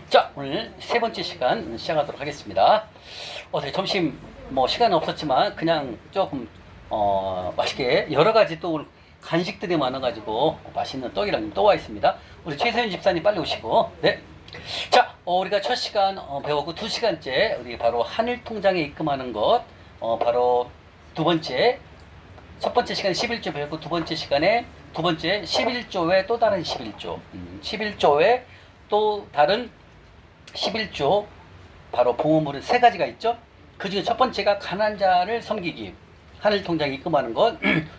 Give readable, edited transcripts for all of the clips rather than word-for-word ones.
자, 오늘 세 번째 시간 시작하도록 하겠습니다. 어제 점심 시간은 없었지만 그냥 조금 맛있게 여러 가지 또 간식들이 많아가지고 맛있는 떡이랑 또 와 있습니다. 우리 최세윤 집사님 빨리 오시고. 네. 자, 우리가 첫 시간 배웠고 두 시간째 우리 바로 하늘 통장에 입금하는 것 바로 두 번째 첫 번째 시간에 11조 배웠고 두 번째 시간에 두 번째 11조 외 또 다른 11조 11조 외 또 다른 11조 바로 봉헌물은 세 가지가 있죠. 그 중에 첫 번째가 가난한 자를 섬기기, 하늘 통장에 입금하는 것.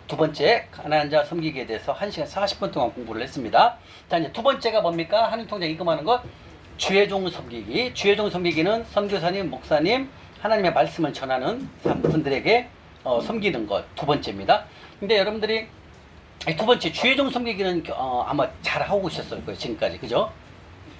두 번째 가난한 자 섬기기에 대해서 1시간 40분 동안 공부를 했습니다. 자, 이제 두 번째가 뭡니까? 하늘 통장에 입금하는 것. 주의 종 섬기기. 주의 종 섬기기는 선교사님, 목사님, 하나님의 말씀을 전하는 분들에게 섬기는 것. 두 번째입니다. 근데 여러분들이 두 번째 주의 종 섬기기는 아마 잘 하고 오셨을 거예요. 지금까지. 그죠?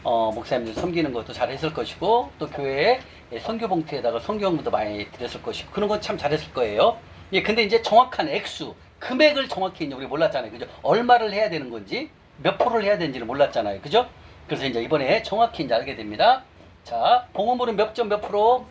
목사님들 섬기는 것도 잘 했을 것이고, 또 교회에 선교 봉투에다가 성경부도 많이 드렸을 것이고, 그런 건 참 잘했을 거예요. 예, 근데 이제 정확한 액수, 금액을 정확히 이제 우리 몰랐잖아요. 그죠? 얼마를 해야 되는 건지, 몇 프로를 해야 되는지를 몰랐잖아요. 그죠? 그래서 이제 이번에 정확히 이제 알게 됩니다. 자, 봉헌물은 몇 점 몇 프로?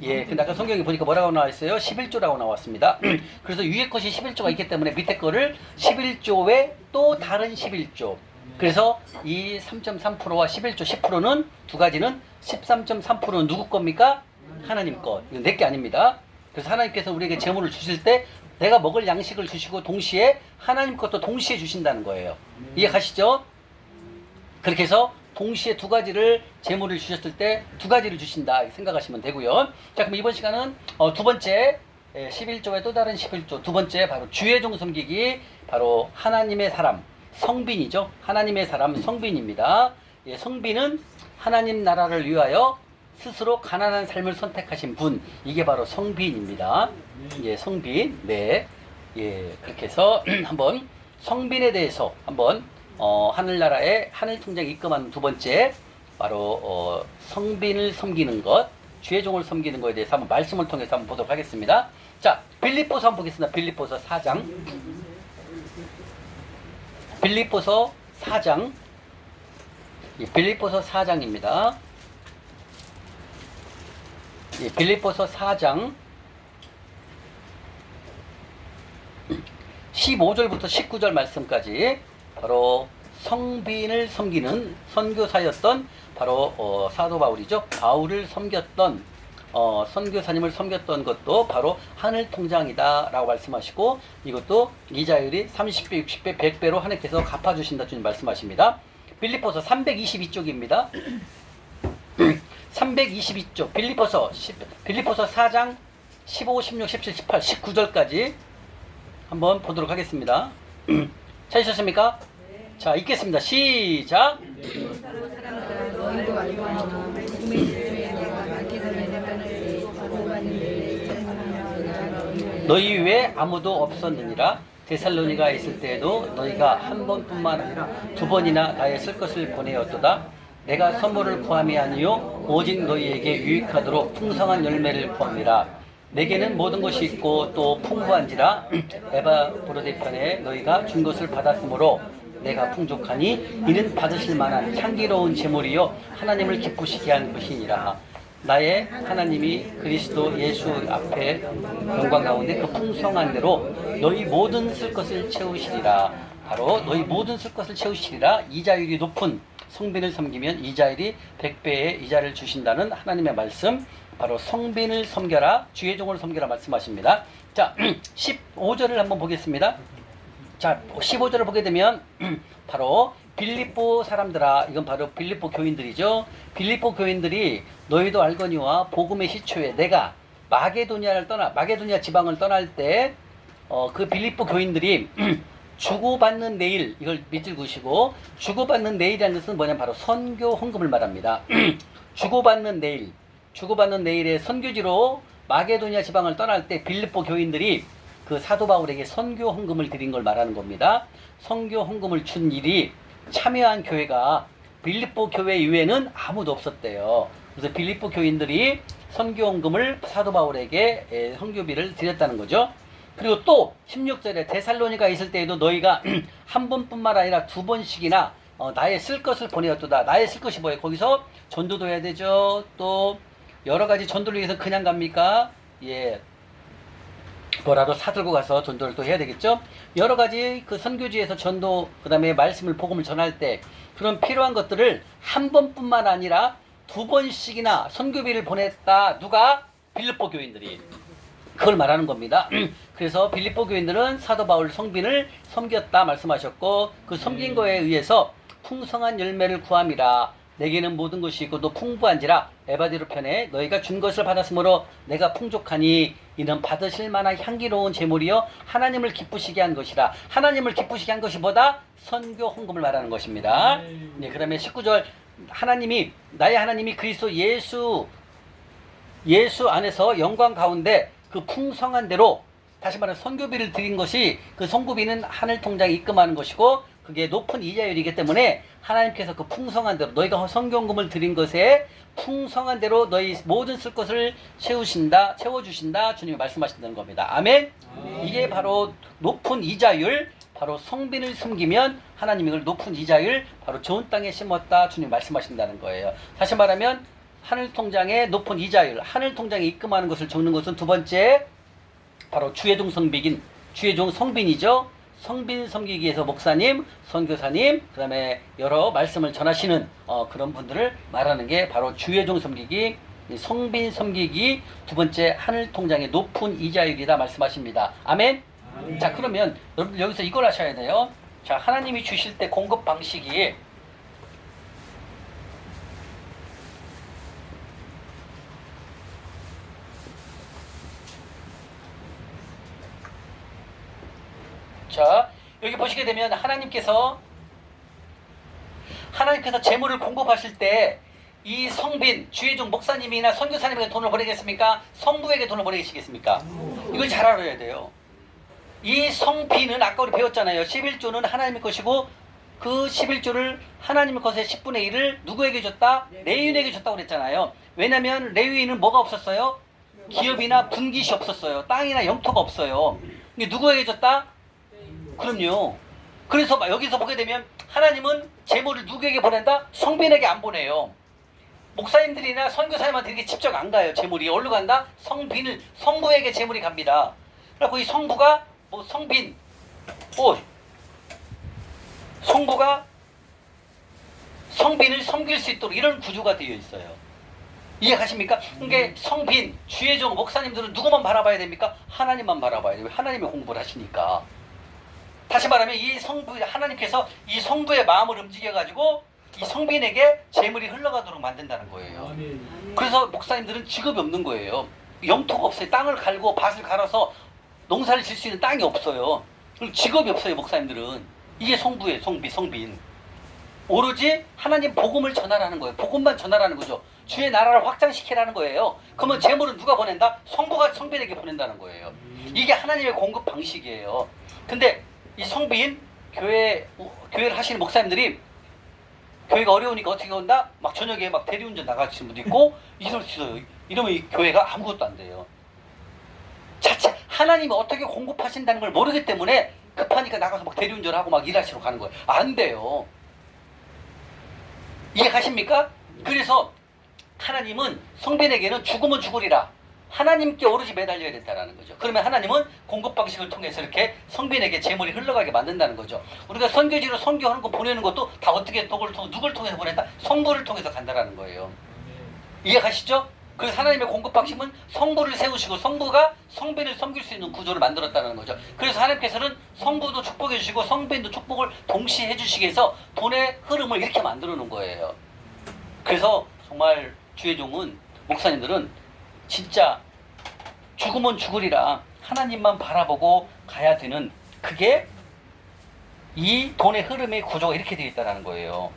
예, 근데 아까 성경에 보니까 뭐라고 나와 있어요? 11조라고 나왔습니다. 그래서 위에 것이 11조가 있기 때문에 밑에 거를 11조 외 또 다른 11조. 그래서 이 3.3%와 11조 10%는 두 가지는 13.3%는 누구 겁니까? 하나님 것. 이건 내 게 아닙니다. 그래서 하나님께서 우리에게 재물을 주실 때 내가 먹을 양식을 주시고 동시에 하나님 것도 동시에 주신다는 거예요. 이해 가시죠? 그렇게 해서 동시에 두 가지를 재물을 주셨을 때 두 가지를 주신다 생각하시면 되고요. 자, 그럼 이번 시간은 두 번째 11조의 또 다른 11조 두 번째 바로 주의 종 섬기기, 바로 하나님의 사람 성빈이죠. 하나님의 사람 성빈입니다. 예, 성빈은 하나님 나라를 위하여 스스로 가난한 삶을 선택하신 분, 이게 바로 성빈입니다. 예, 성빈. 네. 예, 그렇게 해서 한번 성빈에 대해서 한번 하늘나라의 하늘 통장에 입금하는 두 번째 바로 성빈을 섬기는 것, 주의 종을 섬기는 것에 대해서 한번 말씀을 통해서 한번 보도록 하겠습니다. 자, 빌립보서 한번 보겠습니다. 빌립보서 4장. 빌립보서 4장. 예, 빌립보서 4장입니다. 예, 빌립보서 4장 15절부터 19절 말씀까지 바로 성빈을 섬기는 선교사였던 바로 사도 바울이죠. 바울을 섬겼던 선교사님을 섬겼던 것도 바로 하늘 통장이다 라고 말씀하시고, 이것도 이자율이 30배, 60배, 100배로 하나님께서 갚아주신다 주님 말씀하십니다. 빌립보서 322쪽입니다. 322쪽 빌립보서 4장 15, 16, 17, 18, 19절까지 한번 보도록 하겠습니다. 찾으셨습니까? 네. 자, 읽겠습니다. 시작. 너희 외에 아무도 없었느니라. 데살로니가에 있을 때에도 너희가 한 번뿐만 아니라 두 번이나 나의 쓸 것을 보내었도다. 내가 선물을 구함이 아니요 오직 너희에게 유익하도록 풍성한 열매를 구함이라. 내게는 모든 것이 있고 또 풍부한지라. 에바브로데 편에 너희가 준 것을 받았으므로 내가 풍족하니 이는 받으실 만한 향기로운 제물이요 하나님을 기쁘시게 한 것이니라. 나의 하나님이 그리스도 예수 앞에 영광 가운데 그 풍성한 대로 너희 모든 쓸 것을 채우시리라. 바로 너희 모든 쓸 것을 채우시리라. 이자율이 높은 성빈을 섬기면 이자율이 100배의 이자를 주신다는 하나님의 말씀, 바로 성빈을 섬겨라, 주의 종을 섬겨라 말씀하십니다. 자, 15절을 한번 보겠습니다. 자, 15절을 보게 되면 바로 빌립보 사람들아, 이건 바로 빌립보 교인들이죠. 빌립보 교인들이 너희도 알거니와 복음의 시초에 내가 마게도니아 지방을 떠날 때 그 빌립보 교인들이 주고받는 내일, 이걸 밑줄 그으시고, 주고받는 내일이라는 것은 뭐냐면 바로 선교 헌금을 말합니다. 주고받는 내일의 선교지로 마게도니아 지방을 떠날 때 빌립보 교인들이 그 사도 바울에게 선교 헌금을 드린 걸 말하는 겁니다. 선교 헌금을 준 일이 참여한 교회가 빌립보 교회 이외에는 아무도 없었대요. 그래서 빌립보 교인들이 선교 헌금을 사도 바울에게 선교비를 드렸다는 거죠. 그리고 또 16절에 데살로니가 있을 때에도 너희가 한 번뿐만 아니라 두 번씩이나 나의 쓸 것을 보내었도다. 나의 쓸 것이 뭐예요? 거기서 전도도 해야 되죠. 또 여러 가지 전도를 위해서 그냥 갑니까? 예. 뭐라도 사들고 가서 전도를 또 해야 되겠죠. 여러 가지 그 선교지에서 전도, 그 다음에 말씀을 복음을 전할 때 그런 필요한 것들을 한 번뿐만 아니라 두 번씩이나 선교비를 보냈다. 누가? 빌립보 교인들이. 그걸 말하는 겁니다. 그래서 빌립보 교인들은 사도 바울 성빈을 섬겼다 말씀하셨고, 그 섬긴 거에 의해서 풍성한 열매를 구함이라. 내게는 모든 것이 있고 또 풍부한지라. 에바디로 편에 너희가 준 것을 받았으므로 내가 풍족하니 이는 받으실 만한 향기로운 제물이요 하나님을 기쁘시게 한 것이라. 하나님을 기쁘시게 한 것이 뭐다? 선교 헌금을 말하는 것입니다. 네, 그 다음에 19절 하나님이 나의 하나님이 그리스도 예수 안에서 영광 가운데 그 풍성한 대로, 다시 말해 선교비를 드린 것이, 그 선교비는 하늘 통장에 입금하는 것이고 그게 높은 이자율이기 때문에 하나님께서 그 풍성한 대로 너희가 선교금을 드린 것에 풍성한 대로 너희 모든 쓸 것을 채워주신다 주님이 말씀하신다는 겁니다. 아멘. 이게 바로 높은 이자율, 바로 성빈을 숨기면 하나님이 이걸 높은 이자율, 바로 좋은 땅에 심었다 주님 말씀하신다는 거예요. 다시 말하면 하늘 통장에 높은 이자율, 하늘 통장에 입금하는 것을 적는 것은 두 번째 바로 주의종 성빈이죠. 성빈 섬기기 위해서 목사님, 선교사님, 그 다음에 여러 말씀을 전하시는 그런 분들을 말하는 게 바로 주의종 섬기기, 성빈 섬기기, 두 번째 하늘 통장의 높은 이자율이다 말씀하십니다. 아멘. 자, 그러면 여러분 여기서 이걸 하셔야 돼요. 자, 하나님이 주실 때 공급 방식이 자, 여기 보시게 되면 하나님께서 재물을 공급하실 때 이 성빈, 주의종 목사님이나 선교사님에게 돈을 보내겠습니까? 성부에게 돈을 보내시겠습니까? 이걸 잘 알아야 돼요. 이 성빈은 아까 우리 배웠잖아요. 11조는 하나님의 것이고 그 11조를 하나님의 것의 10분의 1을 누구에게 줬다? 레위인에게 줬다고 그랬잖아요. 왜냐면 레위인은 뭐가 없었어요? 기업이나 분깃이 없었어요. 땅이나 영토가 없어요. 이게 누구에게 줬다? 그럼요. 그래서 여기서 보게 되면 하나님은 제물을 누구에게 보낸다? 성빈에게 안 보내요. 목사님들이나 선교사님한테 이렇게 직접 안 가요. 제물이 어디로 간다? 성부에게 제물이 갑니다. 그래서 이 성부가 성부가 성빈을 섬길 수 있도록 이런 구조가 되어 있어요. 이해가십니까? 그러니까 성빈, 주의종 목사님들은 누구만 바라봐야 됩니까? 하나님만 바라봐야 돼요. 하나님의 공부를 하시니까. 다시 말하면 하나님께서 이 성부의 마음을 움직여가지고 이 성빈에게 재물이 흘러가도록 만든다는 거예요. 그래서 목사님들은 직업이 없는 거예요. 영토가 없어요. 땅을 갈고 밭을 갈아서 농사를 질 수 있는 땅이 없어요. 직업이 없어요. 목사님들은. 이게 성부예요. 성빈. 오로지 하나님 복음을 전하라는 거예요. 복음만 전하라는 거죠. 주의 나라를 확장시키라는 거예요. 그러면 재물은 누가 보낸다? 성부가 성빈에게 보낸다는 거예요. 이게 하나님의 공급 방식이에요. 근데 이 성빈, 교회를 하시는 목사님들이 교회가 어려우니까 어떻게 온다? 막 저녁에 막 대리운전 나가시는 분도 있고 이럴 수 있어요. 이러면 이 교회가 아무것도 안 돼요. 자체 하나님이 어떻게 공급하신다는 걸 모르기 때문에 급하니까 나가서 막 대리운전하고 막 일하시러 가는 거예요. 안 돼요. 이해가십니까? 그래서 하나님은 성빈에게는 죽으면 죽으리라. 하나님께 오로지 매달려야 된다는 거죠. 그러면 하나님은 공급 방식을 통해서 이렇게 성빈에게 재물이 흘러가게 만든다는 거죠. 우리가 선교지로 선교하는 거 보내는 것도 다 어떻게 누굴 통해서 보낸다? 성부를 통해서 간다라는 거예요. 이해가시죠? 그래서 하나님의 공급 방식은 성부를 세우시고 성부가 성빈을 섬길 수 있는 구조를 만들었다는 거죠. 그래서 하나님께서는 성부도 축복해 주시고 성빈도 축복을 동시에 해주시기 위해서 돈의 흐름을 이렇게 만들어 놓은 거예요. 그래서 정말 주의 종은 목사님들은 진짜 죽으면 죽으리라 하나님만 바라보고 가야 되는, 그게 이 돈의 흐름의 구조가 이렇게 되어 있다는 거예요.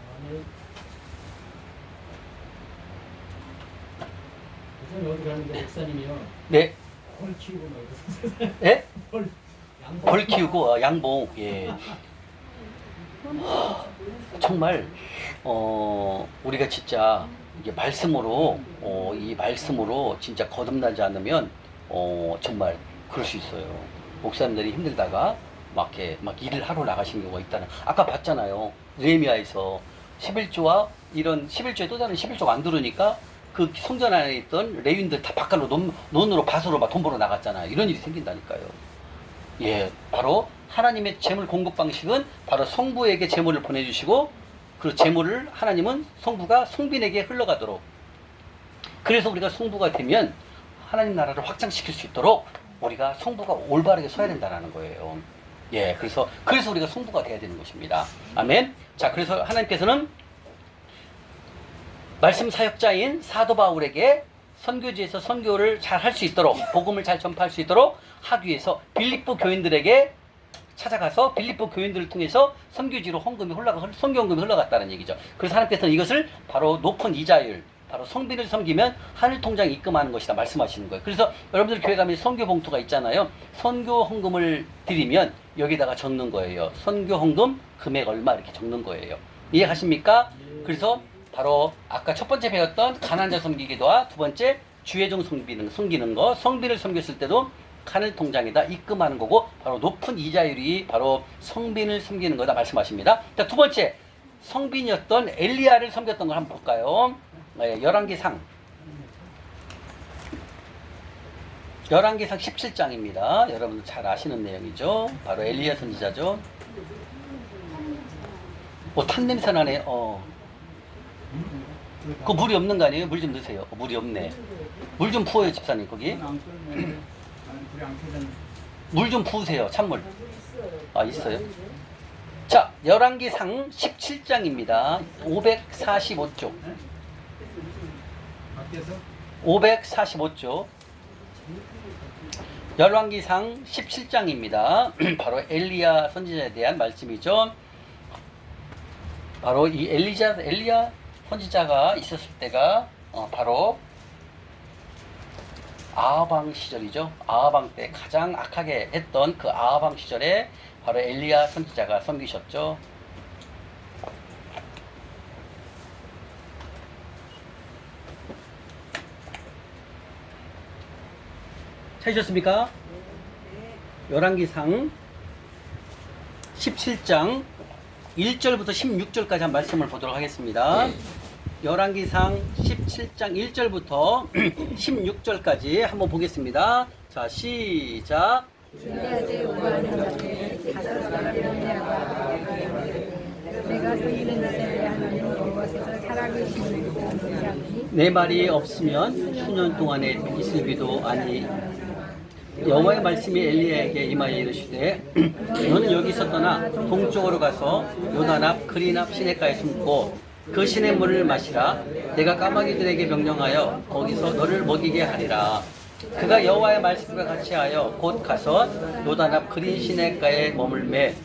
어디 가는데 목사님이요. 네. 벌 키우고 막 예? 벌 키우고 양봉. 예. 정말 우리가 진짜 이게 말씀으로 이 말씀으로 진짜 거듭나지 않으면 정말 그럴 수 있어요. 목사님들이 힘들다가 막 일을 하러 나가시는 경우가 있다는. 아까 봤잖아요. 레미야에서 11조와 이런 11조에 또 다른 11조가 안 들으니까 그 성전 안에 있던 레위인들 다 바깥으로 논으로 밭으로 막 돈 벌어 나갔잖아요. 이런 일이 생긴다니까요. 예, 바로 하나님의 재물 공급 방식은 바로 성부에게 재물을 보내주시고 그 재물을 하나님은 성부가 성빈에게 흘러가도록, 그래서 우리가 성부가 되면 하나님 나라를 확장시킬 수 있도록 우리가 성부가 올바르게 서야 된다는 거예요. 예, 그래서 우리가 성부가 돼야 되는 것입니다. 아멘. 자, 그래서 하나님께서는 말씀 사역자인 사도 바울에게 선교지에서 선교를 잘 할 수 있도록, 복음을 잘 전파할 수 있도록 하기 위해서 빌립보 교인들에게 찾아가서 빌립보 교인들을 통해서 선교지로 선교헌금이 흘러갔다는 얘기죠. 그래서 하나님께서는 이것을 바로 높은 이자율, 바로 성빈을 섬기면 하늘 통장에 입금하는 것이다 말씀하시는 거예요. 그래서 여러분들 교회 가면 선교 봉투가 있잖아요. 선교 헌금을 드리면 여기다가 적는 거예요. 선교 헌금 금액 얼마 이렇게 적는 거예요. 이해하십니까? 그래서 바로 아까 첫 번째 배웠던 가난자 섬기기도와 두 번째 주의종 섬기는 거, 성빈을 섬겼을 때도 하늘 통장에다 입금하는 거고, 바로 높은 이자율이 바로 성빈을 섬기는 거다 말씀하십니다. 자, 두 번째 성빈이었던 엘리야를 섬겼던 걸 한번 볼까요? 열왕기상 17장입니다. 여러분들 잘 아시는 내용이죠. 바로 엘리야 선지자죠. 탄 냄새 나네. 그 물이 없는 거 아니에요? 물 좀 넣으세요. 물이 없네. 물 좀 부어요, 집사님. 거기 물 좀 부으세요. 찬물. 있어요. 자, 열왕기상 17장입니다. 545쪽. 545쪽. 열왕기상 17장입니다. 바로 엘리야 선지자에 대한 말씀이죠. 바로 이 엘리야 선지자가 있었을 때가 바로 아하방 시절이죠. 아하방 때 가장 악하게 했던 그 아하방 시절에 바로 엘리야 선지자가 섬기셨죠. 찾으셨습니까? 열왕기상 17장 1절부터 16절까지 한 말씀을 보도록 하겠습니다. 열왕기상 17장 1절부터 16절까지 한번 보겠습니다. 자, 시작. 내 말이 없으면 수년 동안에 있을 비도 아니. 여호와의 말씀이 엘리야에게 임하여 이르시되 너는 여기서 떠나 동쪽으로 가서 요단 앞 그린 앞 시냇가에 숨고 그 시냇물을 마시라. 내가 까마귀들에게 명령하여 거기서 너를 먹이게 하리라. 그가 여호와의 말씀과 같이 하여 곧 가서 요단 앞 그린 시냇가에 머물매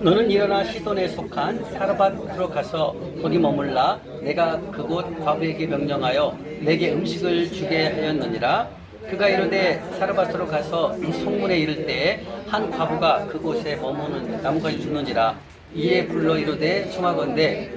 너는 일어나 시돈에 속한 사르밧으로 가서 거기 머물라. 내가 그곳 과부에게 명령하여 내게 음식을 주게 하였느니라. 그가 이르되 사르밧으로 가서 성문에 이를 때에 한 과부가 그곳에 머무는 나무까지 죽는지라. 이에 불러 이르되 청하건대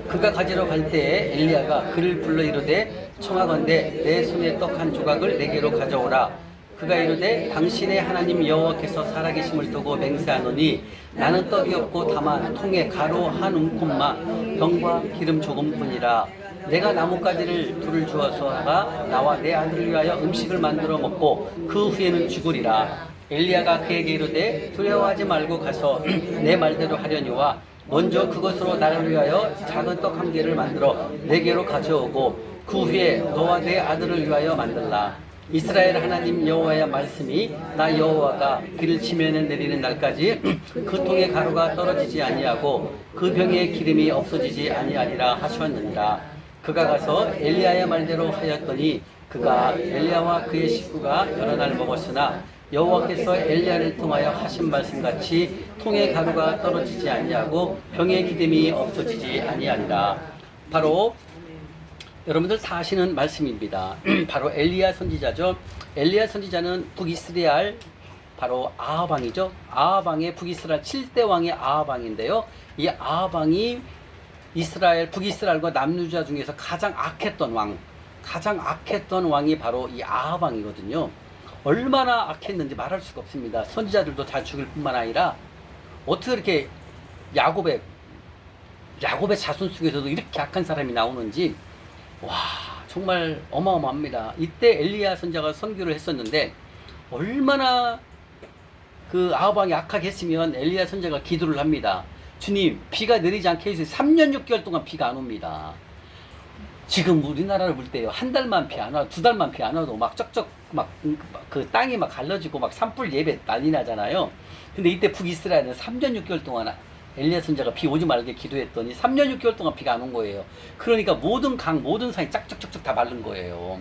그가 가지러 갈 때에 엘리야가 그를 불러 이르되 청하건대 내 손에 떡 한 조각을 내게로 가져오라. 그가 이르되 당신의 하나님 여호와께서 살아계심을 두고 맹세하노니 나는 떡이 없고 다만 통에 가루 한 움큼마 병과 기름 조금뿐이라. 내가 나뭇가지를 둘을 주어서가 나와 내 아들을 위하여 음식을 만들어 먹고 그 후에는 죽으리라. 엘리야가 그에게 이르되 두려워하지 말고 가서 내 말대로 하려니와 먼저 그것으로 나를 위하여 작은 떡 한 개를 만들어 내게로 가져오고 그 후에 너와 내 아들을 위하여 만들라. 이스라엘 하나님 여호와의 말씀이 나 여호와가 비를 치면에 내리는 날까지 그 통에 가루가 떨어지지 아니하고 그 병에 기름이 없어지지 아니하리라 하셨느니라. 그가 가서 엘리야의 말대로 하였더니 그가 엘리야와 그의 식구가 여러 날 먹었으나 여호와께서 엘리야를 통하여 하신 말씀같이 통에 가루가 떨어지지 아니하고 병에 기름이 없어지지 아니하리라. 바로 여러분들 다 아시는 말씀입니다. 바로 엘리야 선지자죠. 엘리야 선지자는 북이스라엘 바로 아하방이죠. 아하방의 북이스라엘 7대 왕의 아하방인데요. 이 아하방이 이스라엘, 북이스라엘과 남유다 중에서 가장 악했던 왕이 바로 이 아하방이거든요. 얼마나 악했는지 말할 수가 없습니다. 선지자들도 다 죽일 뿐만 아니라 어떻게 이렇게 야곱의 자손 속에서도 이렇게 악한 사람이 나오는지 와 정말 어마어마합니다. 이때 엘리야 선지자가 선교를 했었는데 얼마나 그 아하방이 악하게 했으면 엘리야 선지자가 기도를 합니다. 주님 비가 내리지 않게 해주세요. 3년 6개월 동안 비가 안 옵니다. 지금 우리나라를 볼 때요 한 달만 비 안 와도 2달만 비 안 와도 막 쩍쩍 막 그 땅이 막 갈라지고 막 산불 예배 난리 나잖아요. 근데 이때 북이스라엘은 3년 6개월 동안 엘리야 선지자가 비 오지 말게 기도했더니 3년 6개월 동안 비가 안 온 거예요. 그러니까 모든 강 모든 산이 짝짝짝짝 다 마른 거예요.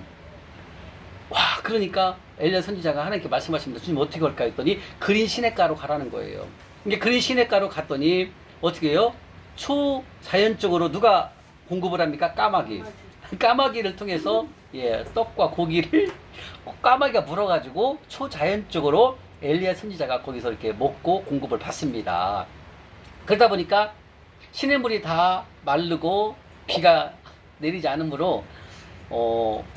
와 그러니까 엘리야 선지자가 하나님께 말씀하십니다. 주님 어떻게 할까 했더니 그린 시냇가로 가라는 거예요. 이게 그린 시냇가로 갔더니 어떻게 해요? 초자연적으로 누가 공급을 합니까? 까마귀. 까마귀를 통해서 떡과 고기를 까마귀가 물어가지고 초자연적으로 엘리야 선지자가 거기서 이렇게 먹고 공급을 받습니다. 그러다 보니까 시냇물이 다 마르고 비가 내리지 않으므로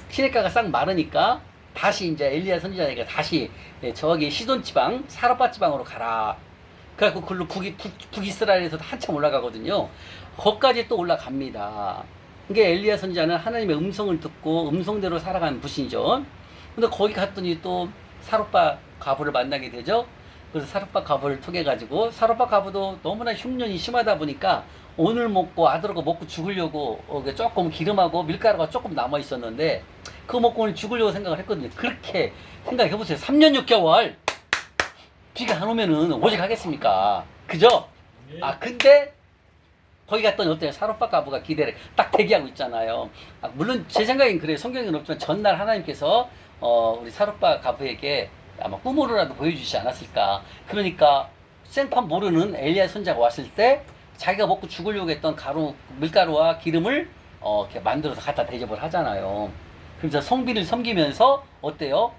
시냇가가 싹 마르니까 다시 이제 엘리야 선지자에게 다시 저기 시돈 지방 사르밧 지방으로 가라. 그래갖고 그걸로 북이스라엘에서도 한참 올라가거든요. 거기까지 또 올라갑니다. 이게 엘리야 선지자는 하나님의 음성을 듣고 음성대로 살아가는 부신이죠. 근데 거기 갔더니 또 사르밧 과부를 만나게 되죠. 그래서 사르밧 과부를 통해 가지고 사르밧 과부도 너무나 흉년이 심하다 보니까 오늘 먹고 아들하고 먹고 죽으려고 조금 기름하고 밀가루가 조금 남아 있었는데 그거 먹고 오늘 죽으려고 생각을 했거든요. 그렇게 생각해 보세요. 3년 6개월 비가 안 오면은 오직 하겠습니까? 그죠? 근데 거기 갔더니 어때요? 사르밧 과부가 기대를 딱 대기하고 있잖아요. 물론 제 생각엔 그래요. 성경에는 없지만 전날 하나님께서 우리 사르밧 과부에게 아마 꿈으로라도 보여주시지 않았을까. 그러니까 생판 모르는 엘리야 선지자가 왔을 때 자기가 먹고 죽으려고 했던 밀가루와 기름을 이렇게 만들어서 갖다 대접을 하잖아요. 그래서 성비를 섬기면서 어때요?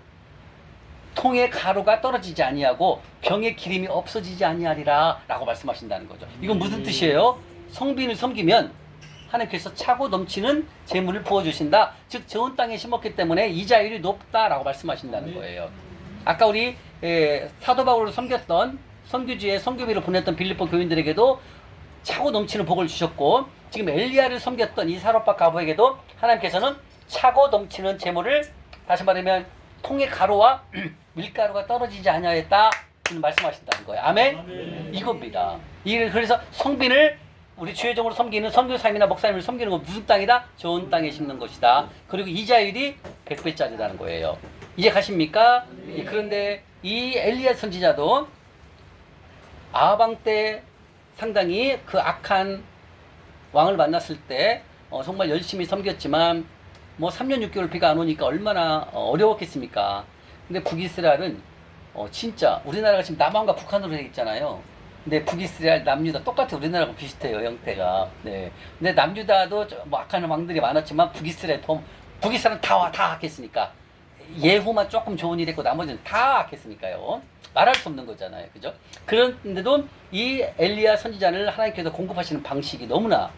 통에 가루가 떨어지지 아니하고 병에 기름이 없어지지 아니하리라 라고 말씀하신다는 거죠. 이건 무슨 뜻이에요? 성빈을 섬기면 하나님께서 차고 넘치는 재물을 부어주신다. 즉 좋은 땅에 심었기 때문에 이자율이 높다라고 말씀하신다는 거예요. 아까 우리 사도 바울을 섬겼던 선교지에 선교비를 보냈던 빌립보 교인들에게도 차고 넘치는 복을 주셨고 지금 엘리야를 섬겼던 이 사르밧 과부에게도 하나님께서는 차고 넘치는 재물을 다시 말하면 통에 가루와 밀가루가 떨어지지 아니하였다 말씀하신다는 거예요. 아멘? 이겁니다. 그래서 성빈을 우리 주의종으로 섬기는 선교사님이나 목사님을 섬기는 건 무슨 땅이다? 좋은 땅에 심는 것이다. 그리고 이자율이 100배짜리라는 거예요. 이제 가십니까? 그런데 이 엘리야 선지자도 아하방 때 상당히 그 악한 왕을 만났을 때 정말 열심히 섬겼지만 뭐 3년 6개월 비가 안 오니까 얼마나 어려웠겠습니까? 근데 북이스라엘은 진짜 우리나라가 지금 남한과 북한으로 되어 있잖아요. 근데 북이스라엘, 남유다 똑같아 우리나라하고 비슷해요 형태가. 네. 근데 남유다도 뭐 악한 왕들이 많았지만 북이스라엘은 다 악했으니까 예후만 조금 좋은 일이 있고 나머지는 다 악했으니까요. 말할 수 없는 거잖아요, 그죠? 그런데도 이 엘리야 선지자를 하나님께서 공급하시는 방식이 너무나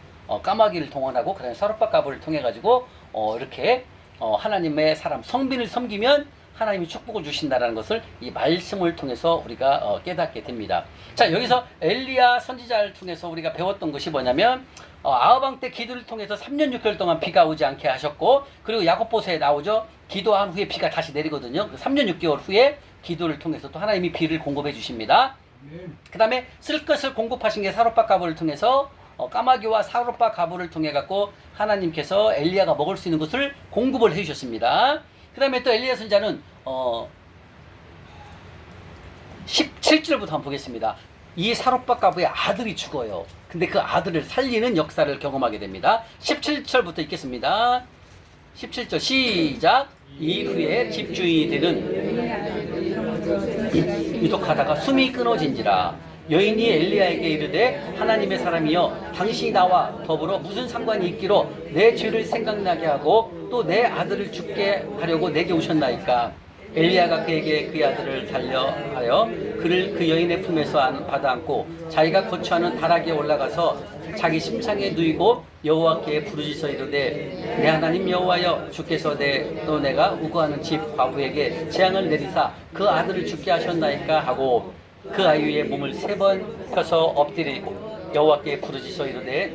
까마귀를 동원하고 그다음에 사르밧 과부를 통해 가지고 이렇게 하나님의 사람 성빈을 섬기면 하나님이 축복을 주신다라는 것을 이 말씀을 통해서 우리가 깨닫게 됩니다. 자, 여기서 엘리야 선지자를 통해서 우리가 배웠던 것이 뭐냐면 아하방 때 기도를 통해서 3년 6개월 동안 비가 오지 않게 하셨고 그리고 야고보서에 나오죠. 기도한 후에 비가 다시 내리거든요. 3년 6개월 후에 기도를 통해서 또 하나님이 비를 공급해 주십니다. 그 다음에 쓸 것을 공급하신 게 사르밧 과부를 통해서 까마귀와 사르밧 과부를 통해 갖고 하나님께서 엘리야가 먹을 수 있는 것을 공급을 해 주셨습니다. 그 다음에 또 엘리야 선지자는 17절부터 한번 보겠습니다. 이 사르밧 과부의 아들이 죽어요. 근데 그 아들을 살리는 역사를 경험하게 됩니다. 17절부터 읽겠습니다. 17절 시작. 이후에 집주인들은 유독하다가 숨이 끊어진지라 여인이 엘리야에게 이르되 하나님의 사람이여 당신이 나와 더불어 무슨 상관이 있기로 내 죄를 생각나게 하고 또 내 아들을 죽게 하려고 내게 오셨나이까. 엘리야가 그에게 그의 아들을 달려하여 그를 그 여인의 품에서 받아 안고 자기가 거처하는 다락에 올라가서 자기 심창에 누이고 여호와께 부르짖어 이르되 내 하나님 여호와여 주께서 또 내가 우거하는 집 과부에게 재앙을 내리사 그 아들을 죽게 하셨나이까 하고 그 아이의 몸을 3번 펴서 엎드리고 여호와께 부르짖어 이르되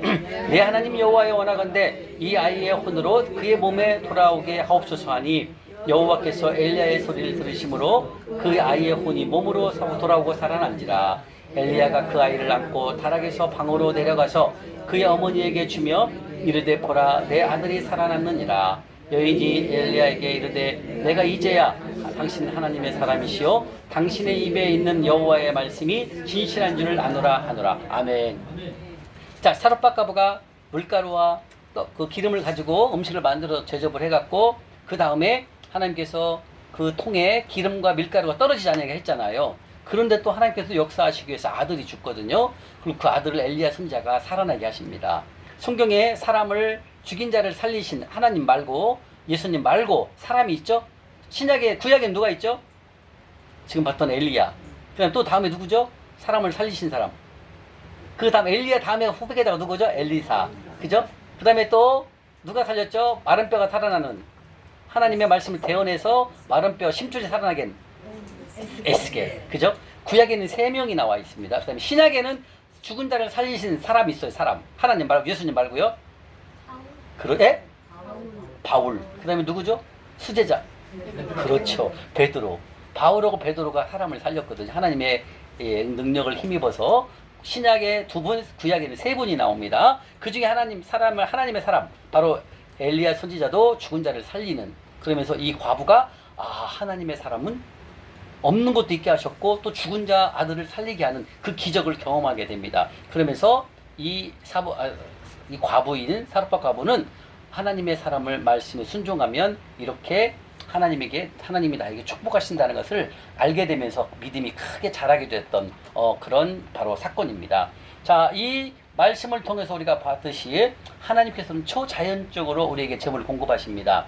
내 하나님 여호와여 원하건대 이 아이의 혼으로 그의 몸에 돌아오게 하옵소서 하니 여호와께서 엘리야의 소리를 들으심으로 그 아이의 혼이 몸으로 돌아오고 살아난지라. 엘리야가 그 아이를 안고 다락에서 방으로 내려가서 그의 어머니에게 주며 이르되 보라 내 아들이 살아났느니라. 여인이 엘리야에게 이르되 내가 이제야 당신 하나님의 사람이시요 당신의 입에 있는 여호와의 말씀이 진실한 줄을 아노라 하노라. 아멘. 자, 사롯 가부가 물가루와 그 기름을 가지고 음식을 만들어 제접을 해갖고 그 다음에 하나님께서 그 통에 기름과 밀가루가 떨어지지 않게 했잖아요. 그런데 또 하나님께서 역사하시기 위해서 아들이 죽거든요. 그리고 그 아들을 엘리야 선지자가 살아나게 하십니다. 성경에 사람을 죽인 자를 살리신 하나님 말고 예수님 말고 사람이 있죠? 신약에 구약에 누가 있죠? 지금 봤던 엘리야. 그다음 또 다음에 누구죠? 사람을 살리신 사람. 그 다음 엘리야 다음에 후배에다가 누구죠? 엘리사. 그죠? 그 다음에 또 누가 살렸죠? 마른 뼈가 살아나는 하나님의 말씀을 대언해서 마른 뼈 심줄이 살아나게 한 에스겔. 그죠? 구약에는 3명이 나와 있습니다. 그 다음에 신약에는 죽은 자를 살리신 사람이 있어요. 사람. 하나님 말고 예수님 말고요. 그래? 바울. 그 다음에 누구죠? 수제자. 그렇죠. 베드로. 바울하고 베드로가 사람을 살렸거든요. 하나님의 능력을 힘입어서 신약에 2분, 구약에는 3분이 나옵니다. 그 중에 하나님의 사람, 바로 엘리야 선지자도 죽은 자를 살리는. 그러면서 이 과부가 하나님의 사람은 없는 것도 있게 하셨고 또 죽은 자 아들을 살리게 하는 그 기적을 경험하게 됩니다. 그러면서 이 과부인 사롯 과부는 하나님의 사람을 말씀에 순종하면 이렇게 하나님이 나에게 축복하신다는 것을 알게 되면서 믿음이 크게 자라게 됐던 그런 바로 사건입니다. 자, 이 말씀을 통해서 우리가 봤듯이 하나님께서는 초자연적으로 우리에게 재물을 공급하십니다.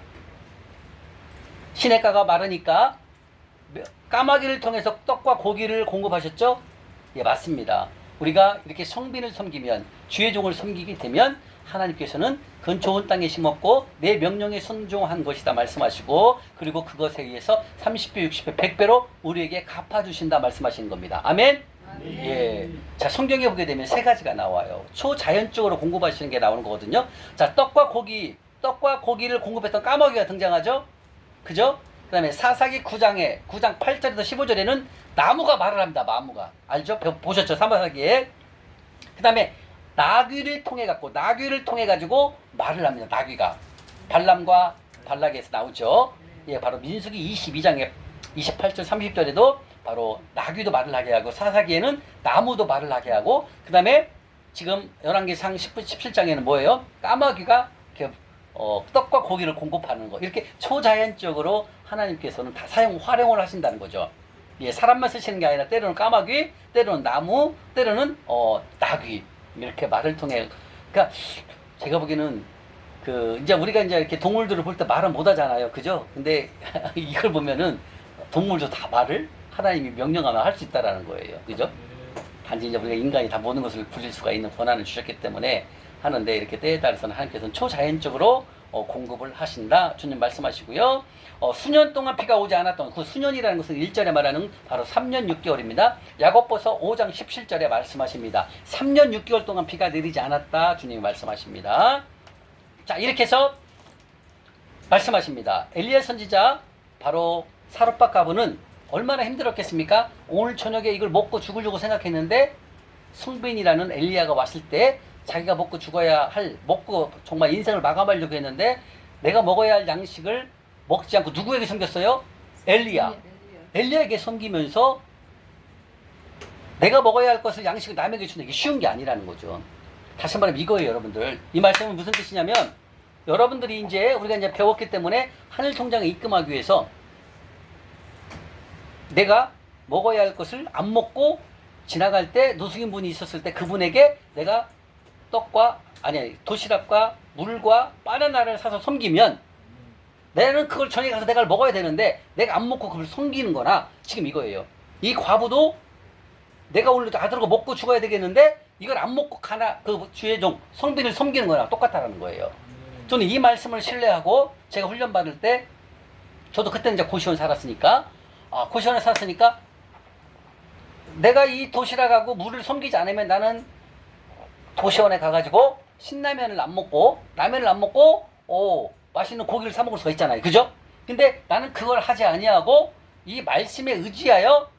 시냇가가 마르니까 까마귀를 통해서 떡과 고기를 공급하셨죠? 예, 맞습니다. 우리가 이렇게 성빈을 섬기면, 주의 종을 섬기게 되면 하나님께서는 그건 좋은 땅에 심었고 내 명령에 순종한 것이다 말씀하시고, 그리고 그것에 의해서 30배, 60배, 100배로 우리에게 갚아주신다 말씀하시는 겁니다. 아멘? 예. 자, 성경에 보게 되면 3가지가 나와요. 초자연적으로 공급하시는 게 나오는 거거든요. 자, 떡과 고기를 공급했던 까마귀가 등장하죠? 그죠? 그 다음에 사사기 9장 8절에서 15절에는 나무가 말을 합니다. 나무가. 알죠? 보셨죠? 사사기에. 그 다음에 나귀를 통해 가지고 말을 합니다. 나귀가. 발람과 발락에서 나오죠. 예, 바로 민수기 22장에 28절 30절에도 바로 나귀도 말을 하게 하고, 사사기에는 나무도 말을 하게 하고, 그 다음에 지금 열왕기상 17장에는 뭐예요? 까마귀가 이렇게 떡과 고기를 공급하는 거. 이렇게 초자연적으로 하나님께서는 다 활용을 하신다는 거죠. 예, 사람만 쓰시는 게 아니라 때로는 까마귀, 때로는 나무, 때로는 나귀. 이렇게 말을 통해. 그러니까 제가 보기에는 이제 우리가 이제 이렇게 동물들을 볼 때 말은 못 하잖아요. 그죠? 근데 이걸 보면은 동물도 다 말을 하나님이 명령하면 할 수 있다라는 거예요. 그죠? 단지 이제 우리가 인간이 다 모든 것을 부릴 수가 있는 권한을 주셨기 때문에 하는데, 이렇게 때에 따라서는 하나님께서는 초자연적으로 공급을 하신다. 주님 말씀하시고요. 수년 동안 비가 오지 않았던, 그 수년이라는 것은 1절에 말하는 바로 3년 6개월입니다. 야고보서 5장 17절에 말씀하십니다. 3년 6개월 동안 비가 내리지 않았다. 주님이 말씀하십니다. 자, 이렇게 해서 말씀하십니다. 엘리야 선지자, 바로 사롯 가부는 얼마나 힘들었겠습니까? 오늘 저녁에 이걸 먹고 죽으려고 생각했는데 성빈이라는 엘리야가 왔을 때 자기가 먹고 정말 인생을 마감하려고 했는데, 내가 먹어야 할 양식을 먹지 않고 누구에게 섬겼어요? 엘리야에게 섬기면서 내가 먹어야 할 것을 양식을 남에게 주는 게 쉬운 게 아니라는 거죠. 다시 말하면 이거예요, 여러분들. 이 말씀은 무슨 뜻이냐면, 여러분들이 우리가 이제 배웠기 때문에 하늘 통장에 입금하기 위해서 내가 먹어야 할 것을 안 먹고 지나갈 때 노숙인 분이 있었을 때 그분에게 내가 도시락과 물과 바나나를 사서 섬기면 나는 그걸 저녁에 가서 내가 먹어야 되는데 내가 안 먹고 그걸 섬기는 거나 지금 이거예요. 이 과부도 내가 오늘 아들하고 먹고 죽어야 되겠는데 이걸 안 먹고 가나 그 주의 종 성빈을 섬기는 거랑 똑같다는 거예요. 저는 이 말씀을 신뢰하고 제가 훈련 받을 때 저도 그때 이제 고시원 살았으니까 고시원에 살았으니까 내가 이 도시락하고 물을 섬기지 않으면 나는 도시원에 가가지고 신라면을 안 먹고 라면을 안 먹고 맛있는 고기를 사 먹을 수가 있잖아요. 그죠? 근데 나는 그걸 하지 아니하고 이 말씀에 의지하여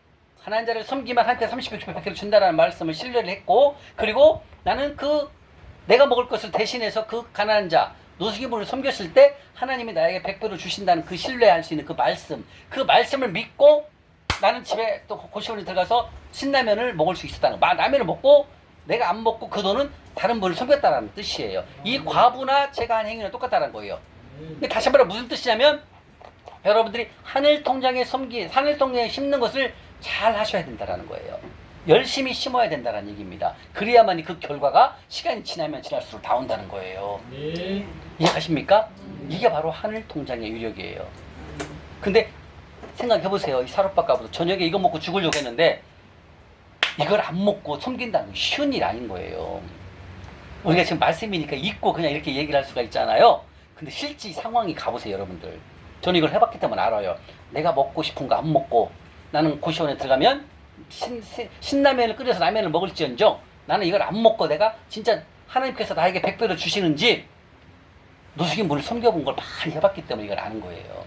가난한 자를 섬기면 하나님께서 30배, 60배, 100배를 준다라는 말씀을 신뢰를 했고, 그리고 나는 내가 먹을 것을 대신해서 그 가난한 자, 노숙인분을 섬겼을 때 하나님이 나에게 100배를 주신다는 그 신뢰할 수 있는 그 말씀을 믿고 나는 집에 또 고시원에 들어가서 신라면을 먹을 수 있었다는 거. 라면을 먹고 내가 안 먹고 그 돈은 다른 분을 섬겼다는 뜻이에요. 이 과부나 제가 한 행위는 똑같다는 거예요. 근데 다시 한번 무슨 뜻이냐면 여러분들이 하늘 통장에 심는 것을 잘 하셔야 된다는 거예요. 열심히 심어야 된다는 얘기입니다. 그래야만 그 결과가 시간이 지나면 지날수록 나온다는 거예요. 네. 이해가십니까? 이게 바로 하늘 통장의 유력이에요. 근데 생각해보세요. 이 사롯밥가부도 저녁에 이거 먹고 죽으려고 했는데 이걸 안 먹고 섬긴다는 건 쉬운 일 아닌 거예요. 우리가 지금 말씀이니까 잊고 그냥 이렇게 얘기를 할 수가 있잖아요. 근데 실제 상황이 가보세요, 여러분들. 저는 이걸 해봤기 때문에 알아요. 내가 먹고 싶은 거 안 먹고 나는 고시원에 들어가면 신라면을 끓여서 라면을 먹을지언정 나는 이걸 안 먹고 내가 진짜 하나님께서 나에게 100배를 주시는지 노숙인 분을 섬겨본 걸 많이 해봤기 때문에 이걸 아는 거예요.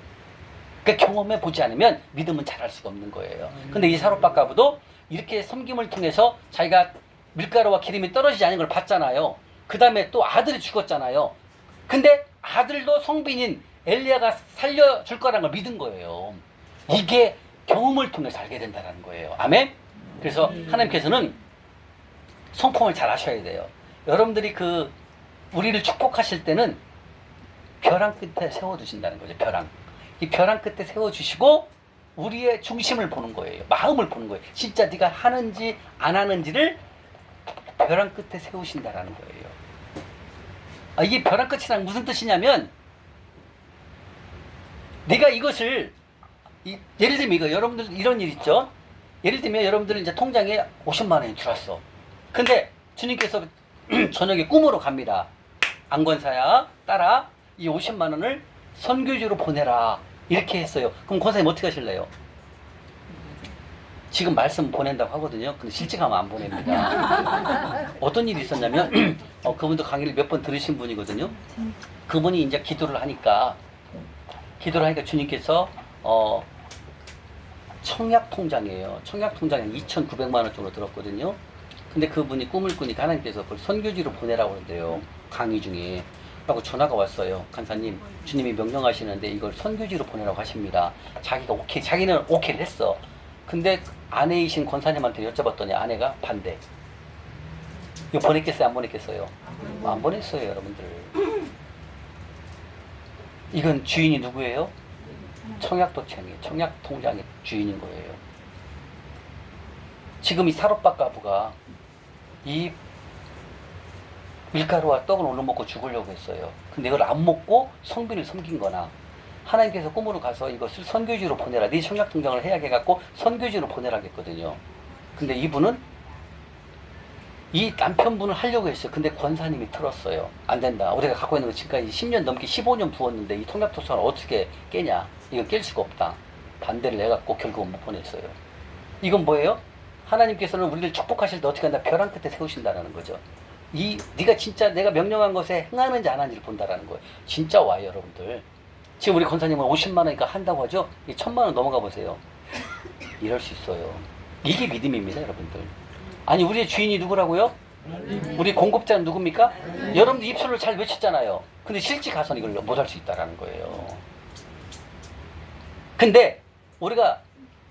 그러니까 경험해 보지 않으면 믿음은 잘할 수가 없는 거예요. 근데 이 사롯밥가부도 이렇게 섬김을 통해서 자기가 밀가루와 기름이 떨어지지 않은 걸 봤잖아요. 그 다음에 또 아들이 죽었잖아요. 근데 아들도 성빈인 엘리야가 살려줄 거라는 걸 믿은 거예요. 이게 경험을 통해서 알게 된다는 거예요. 아멘? 그래서 하나님께서는 성품을 잘 하셔야 돼요. 여러분들이 우리를 축복하실 때는 벼랑 끝에 세워두신다는 거죠. 이 벼랑 끝에 세워주시고 우리의 중심을 보는 거예요. 마음을 보는 거예요. 진짜 네가 하는지 안 하는지를 벼랑 끝에 세우신다라는 거예요. 이게 벼랑 끝이란 무슨 뜻이냐면 네가 이것을 예를 들면 이거 여러분들 이런 일 있죠. 예를 들면 여러분들은 이제 통장에 50만 원이 들어왔어. 근데 주님께서 저녁에 꿈으로 갑니다. 안권사야 따라 이 50만 원을 선교지로 보내라 이렇게 했어요. 그럼 권사님 어떻게 하실래요? 지금 말씀 보낸다고 하거든요. 근데 실제 가면 안 보냅니다. 어떤 일이 있었냐면 그분도 강의를 몇 번 들으신 분이거든요. 그분이 이제 기도를 하니까 주님께서 청약 통장이에요. 청약 통장에 2,900만 원 정도 들었거든요. 근데 그분이 꿈을 꾸니까 하나님께서 그걸 선교지로 보내라고 그러는데요. 강의 중에. 라고 전화가 왔어요. 간사님, 주님이 명령하시는데 이걸 선교지로 보내라고 하십니다. 자기는 오케이를 했어. 근데 아내이신 권사님한테 여쭤봤더니 아내가 반대. 이거 보냈겠어요? 안 보냈겠어요? 안 보냈어요, 여러분들. 이건 주인이 누구예요? 청약도청이에요. 청약통장의 주인인 거예요. 지금 이 사롯밥가부가 이 밀가루와 떡을 오늘 먹고 죽으려고 했어요. 근데 이걸 안 먹고 성빈을 섬긴 거나 하나님께서 꿈으로 가서 이것을 선교지로 보내라. 네 청약통장을 해약해갖고 선교지로 보내라겠거든요. 근데 이분은 이 남편분을 하려고 했어요. 근데 권사님이 틀었어요. 안 된다. 우리가 갖고 있는 거 지금까지 10년 넘게 15년 부었는데 이 청약통장을 어떻게 깨냐. 이건 깰 수가 없다. 반대를 해갖고 결국은 못 보냈어요. 이건 뭐예요? 하나님께서는 우리를 축복하실 때 어떻게 한다? 벼랑 끝에 세우신다는 거죠. 네가 진짜 내가 명령한 것에 행하는지 안 하는지를 본다라는 거예요. 진짜 와요, 여러분들. 지금 우리 권사님은 50만 원이니까 한다고 하죠? 1,000만 원 넘어가 보세요. 이럴 수 있어요. 이게 믿음입니다, 여러분들. 아니, 우리의 주인이 누구라고요? 우리 공급자는 누굽니까? 여러분들 입술로 잘 외쳤잖아요. 근데 실제 가서는 이걸 못 할 수 있다라는 거예요. 근데 우리가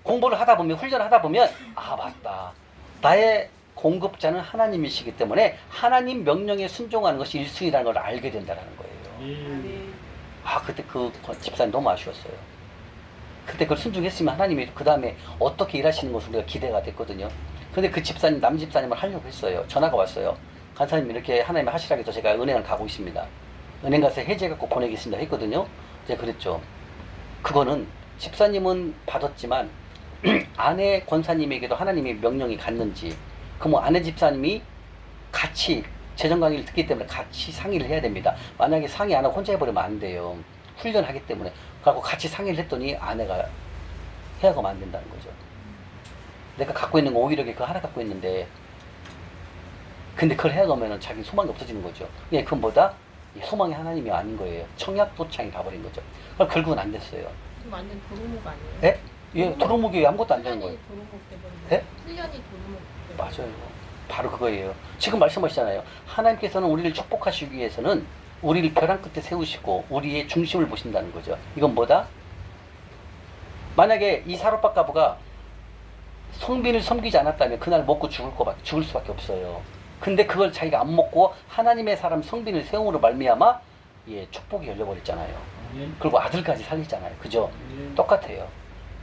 공부를 하다 보면, 훈련을 하다 보면, 맞다. 나의 공급자는 하나님이시기 때문에 하나님 명령에 순종하는 것이 1순위라는 걸 알게 된다는 거예요. 그때 그 집사님 너무 아쉬웠어요. 그때 그걸 순종했으면 하나님이 그 다음에 어떻게 일하시는 것을 우리가 기대가 됐거든요. 근데 그 집사님, 남 집사님을 하려고 했어요. 전화가 왔어요. 간사님 이렇게 하나님이 하시라고 해서 제가 은행을 가고 있습니다. 은행 가서 해지해갖고 보내겠습니다 했거든요. 제가 그랬죠. 그거는 집사님은 받았지만 아내 권사님에게도 하나님의 명령이 갔는지, 그럼 아내 집사님이 같이 재정 강의를 듣기 때문에 같이 상의를 해야 됩니다. 만약에 상의 안 하고 혼자 해버리면 안 돼요. 훈련하기 때문에. 그래서 같이 상의를 했더니 아내가 해야가면 안 된다는 거죠. 내가 갖고 있는 거 오히려 그거 하나 갖고 있는데, 근데 그걸 해야가면은 자기 소망이 없어지는 거죠. 그건 뭐다? 소망이 하나님이 아닌 거예요. 청약 도창이 가버린 거죠. 그럼 결국은 안 됐어요. 완전 도루묵 아니에요? 예? 예, 도루묵이 아무것도 안 되는 거예요. 훈련이 도루묵 돼버린 예? 거예요. 훈련이 도루묵 돼버린 맞아요. 바로 그거예요. 지금 말씀하시잖아요. 하나님께서는 우리를 축복하시기 위해서는 우리를 벼랑 끝에 세우시고 우리의 중심을 보신다는 거죠. 이건 뭐다? 만약에 이 사롯밥 가부가 성빈을 섬기지 않았다면 그날 먹고 죽을 수밖에 없어요. 근데 그걸 자기가 안 먹고 하나님의 사람 성빈을 세움으로 말미암아 예, 축복이 열려버렸잖아요. 아멘. 그리고 아들까지 살리잖아요. 그죠? 아멘. 똑같아요.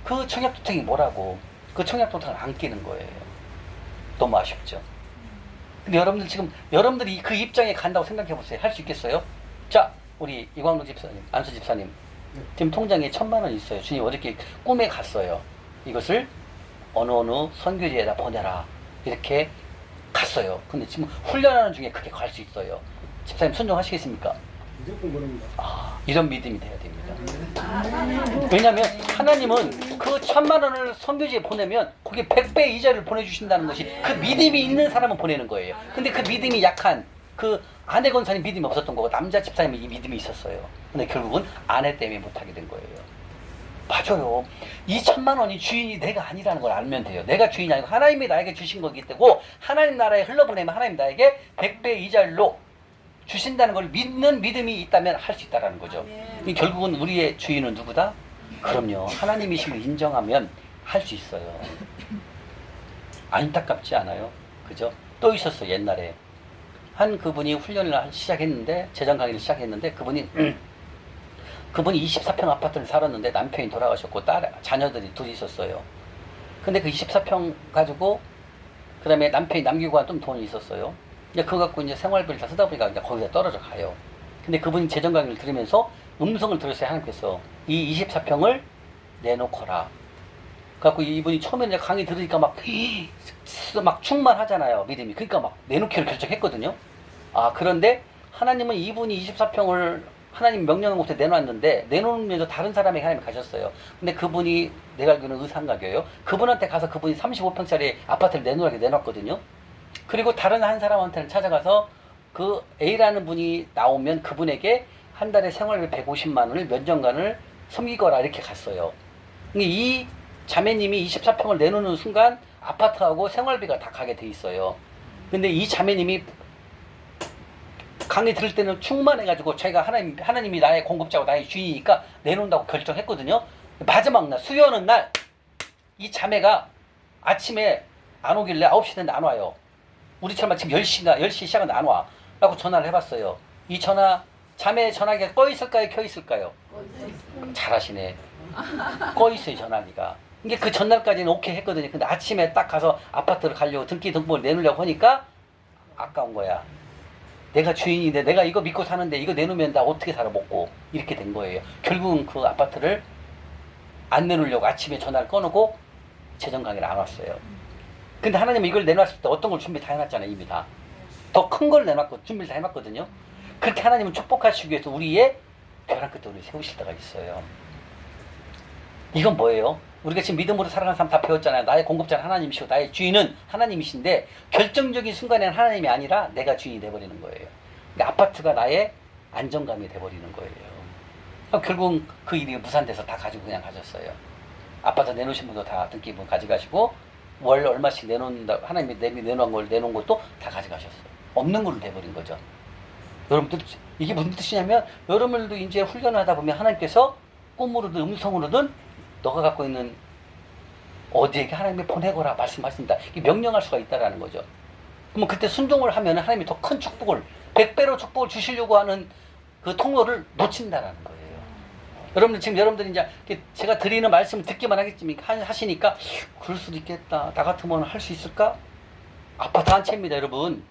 그 청약도택이 뭐라고? 그 청약도택을 안 끼는 거예요. 너무 아쉽죠. 근데 여러분들 지금 여러분들이 그 입장에 간다고 생각해 보세요. 할 수 있겠어요? 자, 우리 이광록 집사님, 안수 집사님, 지금 통장에 1,000만 원 있어요. 주님 어저께 꿈에 갔어요. 이것을 어느 선교지에다 보내라. 이렇게 갔어요. 근데 지금 훈련하는 중에 그게 갈 수 있어요. 집사님 순종하시겠습니까? 무조건 그럽니다. 이런 믿음이 돼야 됩니다. 왜냐하면 하나님은 그 1,000만 원을 선교지에 보내면 거기에 100배 이자를 보내주신다는 것이 그 믿음이 있는 사람은 보내는 거예요. 근데 그 믿음이 약한 그 아내 권사님 믿음이 없었던 거고 남자 집사님이 이 믿음이 있었어요. 근데 결국은 아내 때문에 못하게 된 거예요. 맞아요. 이 1,000만 원이 주인이 내가 아니라는 걸 알면 돼요. 내가 주인이 아니고 하나님이 나에게 주신 거기 때문에 하나님 나라에 흘러보내면 하나님 나에게 100배 이자로 주신다는 걸 믿는 믿음이 있다면 할 수 있다는 거죠. 결국은 우리의 주인은 누구다? 그럼요. 하나님이심을 인정하면 할 수 있어요. 안타깝지 않아요? 그죠? 또 있었어 옛날에. 한 그분이 훈련을 시작했는데, 재정 강의를 시작했는데, 그분이 24평 아파트를 살았는데 남편이 돌아가셨고 자녀들이 둘이 있었어요. 근데 그 24평 가지고 그 다음에 남편이 남기고 간 좀 돈이 있었어요. 이제 그거 갖고 이제 생활비를 다 쓰다 보니까 이제 거기다 떨어져 가요. 근데 그분이 재정 강의를 들으면서 음성을 들었어요. 하나님께서 이 24평을 내놓거라. 그래갖고 이분이 처음에 이제 강의 들으니까 막 충만하잖아요. 믿음이. 그러니까 막 내놓기를 결정했거든요. 그런데 하나님은 이분이 24평을 하나님 명령한 곳에 내놨는데 내놓으면서 다른 사람에게 하나님이 가셨어요. 근데 그분이 내가 알기로는 의상가교예요. 그분한테 가서 그분이 35평짜리 아파트를 내놓으라고 내놨거든요. 그리고 다른 한 사람한테는 찾아가서 그 A라는 분이 나오면 그분에게 한 달에 생활비 150만 원을 몇 년간을 섬기거라 이렇게 갔어요. 근데 이 자매님이 24평을 내놓는 순간 아파트하고 생활비가 다 가게 돼 있어요. 근데 이 자매님이 강의 들을 때는 충만해가지고 자기가 하나님이 나의 공급자고 나의 주인이니까 내놓는다고 결정했거든요. 마지막 날, 수요하는 날, 이 자매가 아침에 안 오길래 9시 됐는데 안 와요. 우리처럼 지금 10시 시작하는데 안 와. 라고 전화를 해봤어요. 이 자매 전화기가 꺼 있을까요? 켜 있을까요? 잘하시네. 꺼 있어요, 전화기가. 이게 그 전날까지는 오케이 했거든요. 근데 아침에 딱 가서 아파트를 가려고 등기등본을 내놓으려고 하니까 아까운 거야. 내가 주인인데 내가 이거 믿고 사는데 이거 내놓으면 나 어떻게 살아 먹고 이렇게 된 거예요. 결국은 그 아파트를 안 내놓으려고 아침에 전화를 꺼놓고 재정 강의를 안 왔어요. 근데 하나님은 이걸 내놨을 때 어떤 걸 준비 다 해놨잖아요. 이미 다. 더 큰 걸 내놨고 준비를 다 해놨거든요. 그렇게 하나님은 축복하시기 위해서 우리의 벼랑 끝에 우리 세우실 때가 있어요. 이건 뭐예요? 우리가 지금 믿음으로 살아가는 사람 다 배웠잖아요. 나의 공급자는 하나님이시고 나의 주인은 하나님이신데 결정적인 순간에는 하나님이 아니라 내가 주인이 돼버리는 거예요. 그러니까 아파트가 나의 안정감이 돼버리는 거예요. 결국은 그 일이 무산돼서 다 가지고 그냥 가셨어요. 아파트 내놓으신 분도 다 등기분 가져가시고 월 얼마씩 내놓는다 하나님이 내놓은 것도 다 가져가셨어요. 없는 걸로 돼버린 거죠. 여러분들 이게 무슨 뜻이냐면 여러분들도 이제 훈련을 하다 보면 하나님께서 꿈으로든 음성으로든 너가 갖고 있는 어디에게 하나님이 보내거라 말씀하신다. 이게 명령할 수가 있다라는 거죠. 그러면 그때 순종을 하면 하나님이 더 큰 축복을 100배로 축복을 주시려고 하는 그 통로를 놓친다라는 거예요. 여러분들이 이제 제가 드리는 말씀을 듣기만 하시니까 그럴 수도 있겠다. 나 같으면 할 수 있을까? 아파트 한 채입니다, 여러분.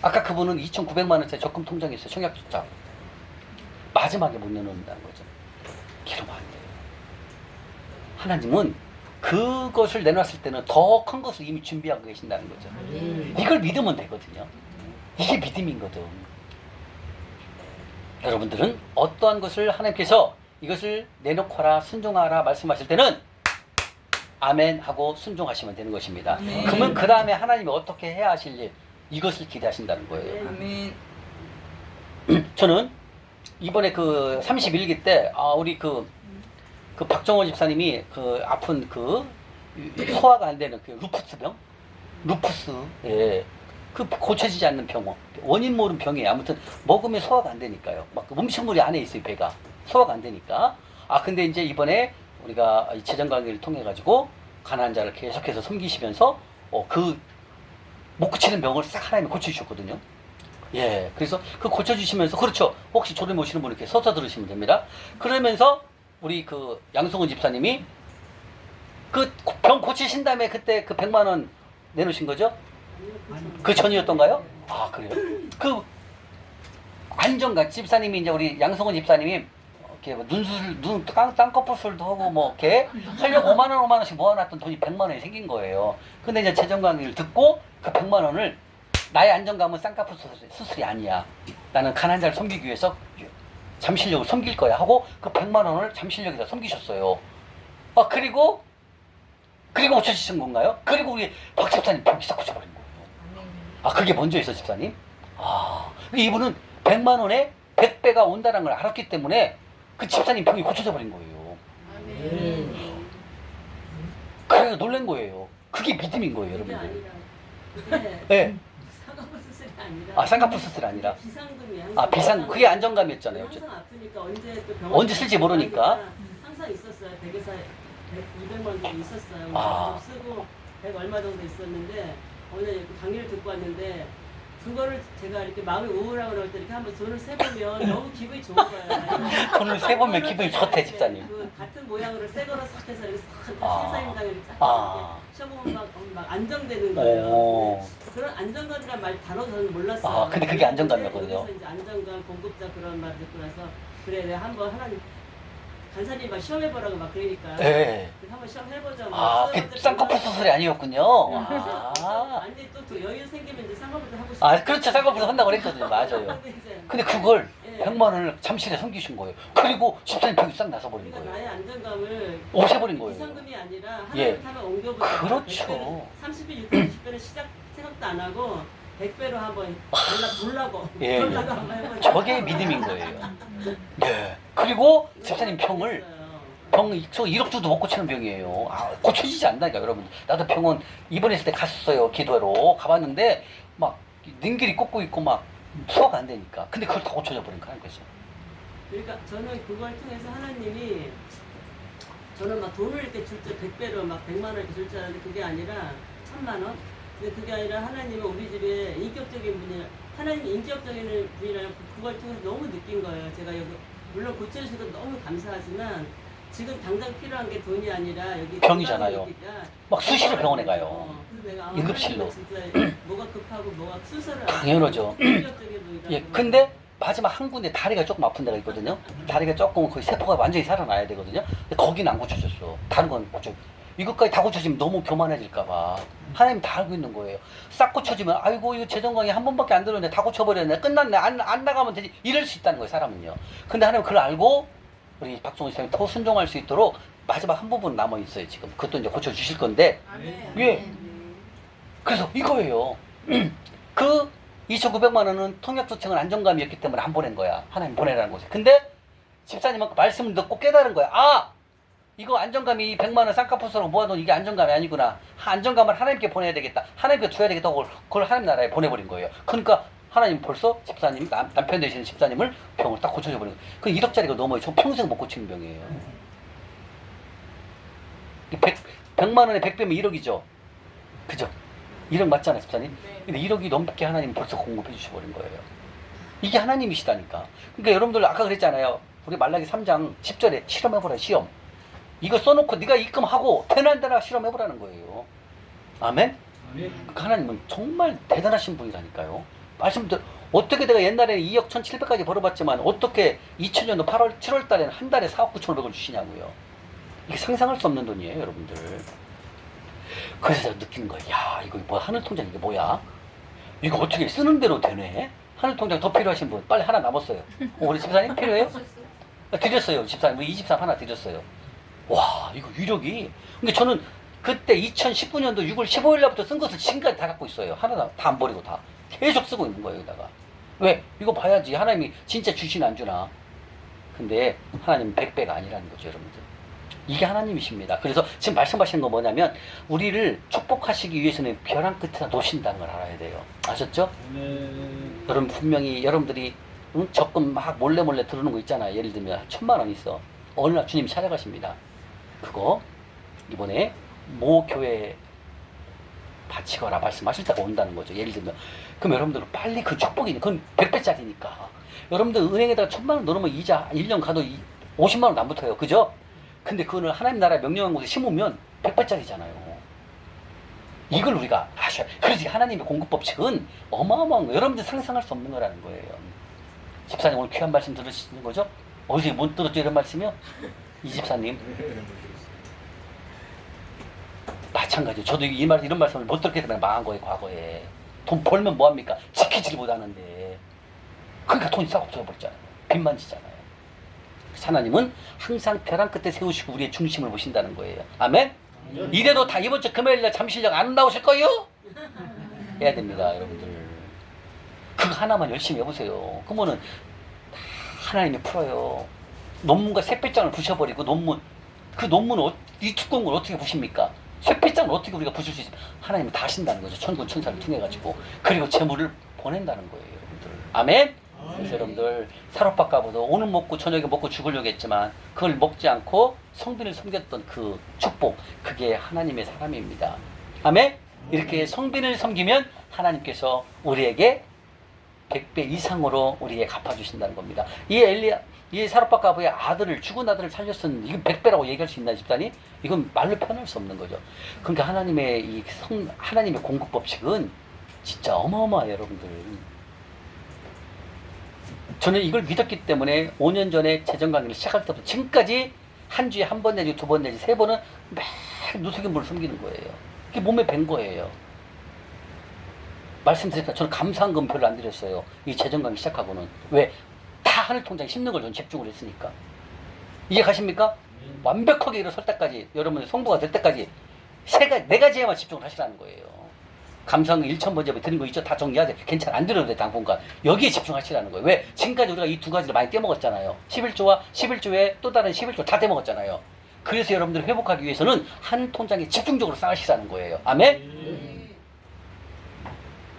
아까 그분은 2,900만 원짜리 적금 통장이 있어요. 청약주장. 마지막에 못 내놓는다는 거죠. 이러면 안 돼요. 하나님은 그것을 내놨을 때는 더 큰 것을 이미 준비하고 계신다는 거죠. 이걸 믿으면 되거든요. 이게 믿음이거든. 여러분들은 어떠한 것을 하나님께서 이것을 내놓거라 순종하라 말씀하실 때는 아멘 하고 순종하시면 되는 것입니다. 아멘. 그러면 그 다음에 하나님이 어떻게 해야 하실 일, 이것을 기대하신다는 거예요. 아멘. 저는 이번에 그 31기 때 우리 그 박정호 집사님이 그 아픈 그 소화가 안 되는 그 루푸스병, 예, 그 고쳐지지 않는 병, 원인 모르는 병이에요. 아무튼 먹으면 소화가 안 되니까요. 막 음식물이 안에 있어요, 배가 소화가 안 되니까. 근데 이제 이번에 우리가 이 재정 관계를 통해 가지고 가난한 자를 계속해서 섬기시면서 그 못 고치는 병을 싹 하나님이 고쳐주셨거든요. 예, 그래서 그 고쳐주시면서, 그렇죠. 혹시 조를 모시는 분 이렇게 서서 들으시면 됩니다. 그러면서 우리 그 양성훈 집사님이 그 병 고치신 다음에 그때 그 100만 원 내놓으신 거죠? 그 전이었던가요? 그래요? 그 안정감 집사님이 이제 우리 양성훈 집사님이 이렇게 눈 땅꺼풀술도 하고 뭐 이렇게 하려고 5만 원씩 모아놨던 돈이 100만 원이 생긴 거예요. 근데 이제 재정 강의를 듣고 그 100만 원을 나의 안정감은 쌍꺼풀 수술이 아니야. 나는 가난한 자를 섬기기 위해서 잠실력을 섬길 거야 하고 그 100만 원을 잠실력에다 섬기셨어요. 그리고 고쳐주신 건가요? 그리고 우리 박 집사님 병이 싹 고쳐버린 거예요. 그게 먼저 있어, 집사님. 이분은 100만 원에 100배가 온다는 걸 알았기 때문에 그 집사님 병이 고쳐져 버린 거예요. 그래서 놀란 거예요. 그게 믿음인 거예요, 여러분들. 네. 쌍꺼풀 수술이 아니라. 쌍꺼풀 수술이 아니라. 비상금이야. 비상, 그게 안정감이었잖아요. 항상 아프니까 언제 또 병원 언제 쓸지 모르니까. 항상 있었어요. 100에서 200만 원 정도 있었어요. 쓰고 100 얼마 정도 있었는데 오늘 강의를 듣고 왔는데 그거를 제가 이렇게 마음이 우울하고 그럴 때 이렇게 한번 돈을 세보면 너무 기분이 좋은 거예요. 돈을 세보면 기분이 좋대, 집사님. 그 같은 모양으로 새 거로 싹 해서 이렇게 싹 세사임당을 쫙 쳐보면 막 안정되는 거예요. 그런 안정감이란 말 단어 저는 몰랐어요. 근데 그게 안정감이었거든요. 그래서 이제 안정감, 공급자 그런 말 듣고 나서 그래 내가 한번 하나님 간사님 막 시험해보라고 막 그러니까 네. 한번 시험해보자. 그 쌍꺼풀 수술이 아니었군요. 아니 또 여유 생기면 이제 쌍꺼풀도 하고 싶어. 그렇죠. 쌍꺼풀 한다고 그랬거든요. 맞아요. 근데 그걸 100만 원을 잠실에 섬기신 거예요. 그리고 집사님 병이 싹 나서 버린 거예요. 나의 안정감을 없애버린 거예요. 비상금이 아니라 예. 하나님 하면 옮겨보자. 그렇죠. 30배, 60배, 60배는 생각도 안 하고 100배로 한번 돌라고 예. 돌라고 한번 해보자. 저게 믿음인 거예요. 네. 그리고 집사님 병을 병 1억주도 못 고치는 병이에요. 고쳐지지 않다니까, 여러분. 나도 병원 입원했을 때 갔었어요. 기도하러 가봤는데 막 능길이 꽂고 있고 막 소화가 안 되니까. 근데 그걸 다 고쳐져 버린 거야. 그러니까 저는 그걸 통해서 하나님이 저는 막 돈을 이렇게 줄 때 100배로 막 100만 원 이렇게 줄 줄 알았는데 그게 아니라 1000만 원? 근데 그게 아니라 하나님은 우리 집에 인격적인 분이 하나님이 인격적인 분이라는 그걸 통해서 너무 느낀 거예요. 제가 여기 물론 고쳐주신 건 너무 감사하지만 지금 당장 필요한 게 돈이 아니라 여기 병이잖아요. 막 수시로 병원에 가요. 그래서 내가 응급실로. 진짜 뭐가 급하고 뭐가 수술을 당연하죠. 인격적인 분이라고. 예, 근데 마지막 한 군데 다리가 조금 아픈 데가 있거든요. 다리가 조금 거의 세포가 완전히 살아나야 되거든요. 근데 거기는 안 고쳐졌어. 다른 건 고쳐. 이것까지 다 고쳐지면 너무 교만해질까봐. 하나님 다 알고 있는 거예요. 싹 고쳐지면 아이고 이거 재정강의 한 번밖에 안 들었는데 다 고쳐버렸네. 끝났네. 안 나가면 되지. 이럴 수 있다는 거예요, 사람은요. 근데 하나님 그걸 알고 우리 박종훈 씨장이 더 순종할 수 있도록 마지막 한 부분 남아 있어요, 지금. 그것도 이제 고쳐주실 건데. 예. 그래서 이거예요. 그 2,900만 원은 통역조청은 안정감이었기 때문에 안 보낸 거야. 하나님 보내라는 거지. 근데 집사님은 그 말씀을 듣고 깨달은 거야. 이거 안정감이 100만 원 쌍꺼풀수로 모아놓은 이게 안정감이 아니구나. 안정감을 하나님께 보내야 되겠다. 하나님께 줘야 되겠다. 그걸 하나님 나라에 보내버린 거예요. 그러니까 하나님 벌써 집사님, 남편 되시는 집사님을 병을 딱 고쳐줘버린 거예요. 그 1억짜리가 넘어요. 저 평생 못 고치는 병이에요. 100만 원에 100배면 1억이죠. 그죠? 1억 맞잖아요, 집사님? 근데 1억이 넘게 하나님 벌써 공급해 주셔버린 거예요. 이게 하나님이시다니까. 그러니까 여러분들 아까 그랬잖아요. 우리 말라기 3장 10절에 실험해보라, 시험. 이거 써놓고 네가 입금하고 되는 데나 실험해보라는 거예요. 아멘? 그러니까 하나님은 정말 대단하신 분이라니까요. 말씀들 어떻게 내가 옛날에는 2억 1,700까지 벌어봤지만 어떻게 2000년도 8월, 7월 달에는 한 달에 4억 9,500을 주시냐고요. 이게 상상할 수 없는 돈이에요, 여러분들. 그래서 제가 느낀 거예요. 야, 이거 뭐야? 하늘통장 이게 뭐야? 이거 어떻게 쓰는 대로 되네? 하늘통장 더 필요하신 분 빨리 하나 남았어요. 우리 집사님 필요해요? 드렸어요. 집사님. 우리 23 하나 드렸어요. 와, 이거 위력이. 근데 저는 그때 2019년도 6월 15일 날부터 쓴 것을 지금까지 다 갖고 있어요. 하나 다 안 버리고 다. 계속 쓰고 있는 거예요, 여기다가. 왜? 이거 봐야지. 하나님이 진짜 주시나 안 주나. 근데 하나님은 100배가 아니라는 거죠, 여러분들. 이게 하나님이십니다. 그래서 지금 말씀하시는 건 뭐냐면 우리를 축복하시기 위해서는 벼랑 끝에다 놓으신다는 걸 알아야 돼요. 아셨죠? 여러분 분명히 여러분들이 적금 막 몰래 들어오는 거 있잖아요. 예를 들면 1,000만 원 있어. 어느 날 주님 찾아가십니다. 그거 이번에 모 교회에 바치거라 말씀하실 때가 온다는 거죠. 예를 들면 그럼 여러분들 빨리 그 축복이 그건 100배짜리니까 여러분들 은행에다가 1,000만 원 넣으면 이자 1년 가도 50만 원 안 붙어요. 그죠? 근데 그거는 하나님 나라 명령한 곳에 심으면 100배짜리잖아요. 이걸 우리가 아셔야. 그래서 하나님의 공급 법칙은 어마어마한 거. 여러분들 상상할 수 없는 거라는 거예요. 집사님 오늘 귀한 말씀 들으시는 거죠? 어디서 못 들었죠 이런 말씀이요? 이 집사님. 마찬가지로 저도 이런 말씀을 못 듣게 되면 망한 거예요. 과거에. 돈 벌면 뭐합니까? 지키지를 못하는데. 그러니까 돈이 싹 없어져버렸잖아요. 빚만 지잖아요. 하나님은 항상 벼랑 끝에 세우시고 우리의 중심을 보신다는 거예요. 아멘? 이래도 다 이번 주 금요일날 잠실역 안 나오실 거예요? 해야 됩니다, 여러분들. 그거 하나만 열심히 해보세요. 그러면은 다 하나님이 풀어요. 논문과 샛별장을 부셔버리고 그 논문을 이 두꺼운 걸 어떻게 부십니까? 샛별장을 어떻게 우리가 부실 수 있습니까? 하나님이 다 하신다는 거죠. 천군 천사를 통해 가지고. 그리고 재물을 보낸다는 거예요, 여러분들. 아멘? 그래서 여러분들 사롯밥가보도 오늘 먹고 저녁에 먹고 죽으려고 했지만 그걸 먹지 않고 성빈을 섬겼던 그 축복, 그게 하나님의 사람입니다. 아멘? 이렇게 성빈을 섬기면 하나님께서 우리에게 100배 이상으로 우리에게 갚아주신다는 겁니다. 이 사롯밥가보의 죽은 아들을 살렸으니 이건 100배라고 얘기할 수 있나 집사님? 이건 말로 표현할 수 없는 거죠. 그러니까 하나님의 공급 법칙은 진짜 어마어마해요, 여러분들. 저는 이걸 믿었기 때문에 5년 전에 재정 강의를 시작할 때부터 지금까지 한 주에 한 번 내지 두 번 내지 세 번은 매일 누수기물을 숨기는 거예요. 그게 몸에 밴 거예요. 말씀드렸다. 저는 감사한금 별로 안 드렸어요. 이 재정 강의 시작하고는. 왜? 다 하늘통장에 심는 걸 저는 집중을 했으니까. 이해 가십니까? 완벽하게 일어설 때까지, 여러분의 성부가 될 때까지 네 가지에만 집중을 하시라는 거예요. 감사금 1,000번째 드린 거 있죠? 다 정리하세요. 괜찮아. 안 드려도 돼, 당분간. 여기에 집중하시라는 거예요. 왜? 지금까지 우리가 이 두 가지를 많이 떼먹었잖아요. 11조와 11조에 또 다른 11조 다 떼먹었잖아요. 그래서 여러분들이 회복하기 위해서는 한 통장에 집중적으로 쌓으시라는 거예요. 아멘?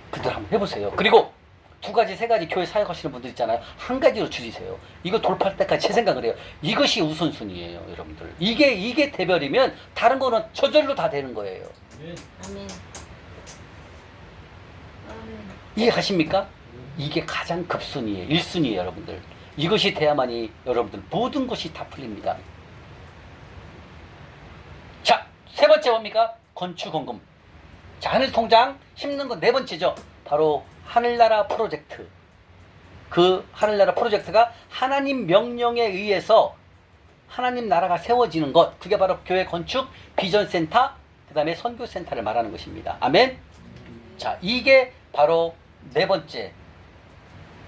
그들 한번 해보세요. 그리고 두 가지, 세 가지 교회 사역하시는 분들 있잖아요. 한 가지로 줄이세요. 이거 돌파할 때까지 제 생각을 해요. 이것이 우선순위예요, 여러분들. 이게 대별이면 다른 거는 저절로 다 되는 거예요. 아멘. 이해 가십니까? 이게 가장 급순위예요. 1순위예요, 여러분들. 이것이 돼야만이 여러분들 모든 것이 다 풀립니다. 자, 세 번째 뭡니까? 건축원금. 자, 하늘통장 심는 건 네 번째죠. 바로 하늘나라 프로젝트. 그 하늘나라 프로젝트가 하나님 명령에 의해서 하나님 나라가 세워지는 것. 그게 바로 교회 건축 비전센터, 그 다음에 선교센터를 말하는 것입니다. 아멘? 자, 이게 바로 네 번째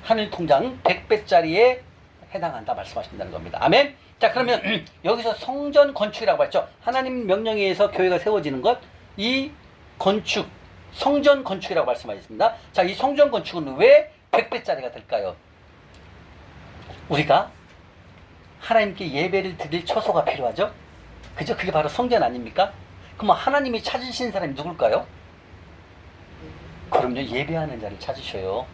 하늘통장 100배짜리에 해당한다 말씀하신다는 겁니다. 아멘? 자, 그러면 여기서 성전 건축이라고 했죠. 하나님 명령에 의해서 교회가 세워지는 것, 이 건축, 성전 건축이라고 말씀하셨습니다. 자, 이 성전 건축은 왜 100배짜리가 될까요? 우리가 하나님께 예배를 드릴 처소가 필요하죠. 그죠? 그게 바로 성전 아닙니까? 그럼 하나님이 찾으신 사람이 누굴까요? 그럼요, 예배하는 자를 찾으셔요.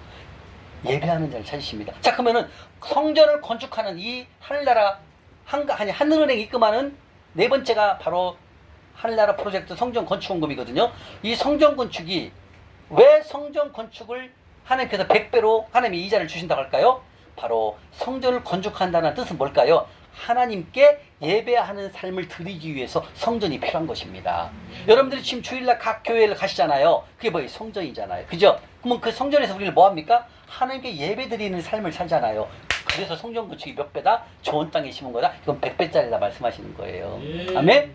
예배하는 자를 찾으십니다. 자, 그러면은 성전을 건축하는 이 하늘나라 하늘은행이 입금하는 네 번째가 바로 하늘나라 프로젝트 성전 건축원금이거든요. 이 성전 건축이 왜 성전 건축을 하나님께서 100배로 하나님이 이자를 주신다고 할까요? 바로 성전을 건축한다는 뜻은 뭘까요? 하나님께 예배하는 삶을 드리기 위해서 성전이 필요한 것입니다. 여러분들이 지금 주일날 각 교회를 가시잖아요. 그게 뭐예요? 성전이잖아요. 그죠? 그러면 그 성전에서 우리는 뭐 합니까? 하나님께 예배 드리는 삶을 살잖아요. 그래서 성전 건축이 몇 배다? 좋은 땅에 심은 거다? 이건 100배짜리다 말씀하시는 거예요. 아멘?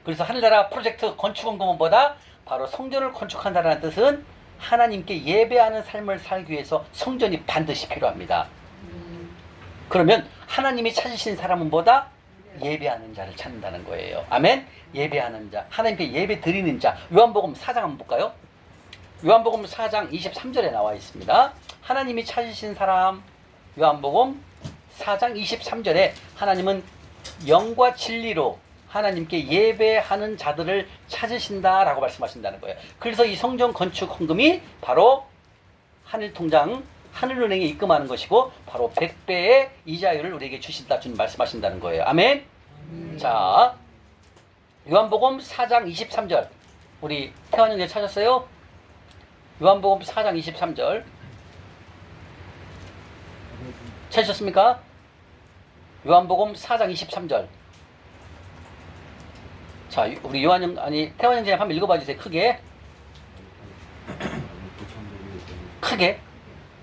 그래서 하늘나라 프로젝트 건축원금은 뭐다? 바로 성전을 건축한다는 뜻은 하나님께 예배하는 삶을 살기 위해서 성전이 반드시 필요합니다. 그러면 하나님이 찾으신 사람은 뭐다? 예배하는 자를 찾는다는 거예요. 아멘? 예배하는 자, 하나님께 예배 드리는 자. 요한복음 4장 한번 볼까요? 요한복음 4장 23절에 나와 있습니다. 하나님이 찾으신 사람, 요한복음 4장 23절에 하나님은 영과 진리로 하나님께 예배하는 자들을 찾으신다라고 말씀하신다는 거예요. 그래서 이 성전 건축 헌금이 바로 하늘통장, 하늘은행에 입금하는 것이고 바로 100배의 이자율을 우리에게 주신다 주님 말씀하신다는 거예요. 아멘. 자, 요한복음 4장 23절 우리 태환 형제 찾았어요? 요한복음 4장 23절 찾으셨습니까? 요한복음 4장 23절. 자, 우리 요한 형 아니 태환 형제 한번 읽어봐 주세요. 크게. 크게.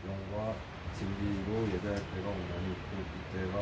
영과 진리로 예배할 때가 오나니 이때가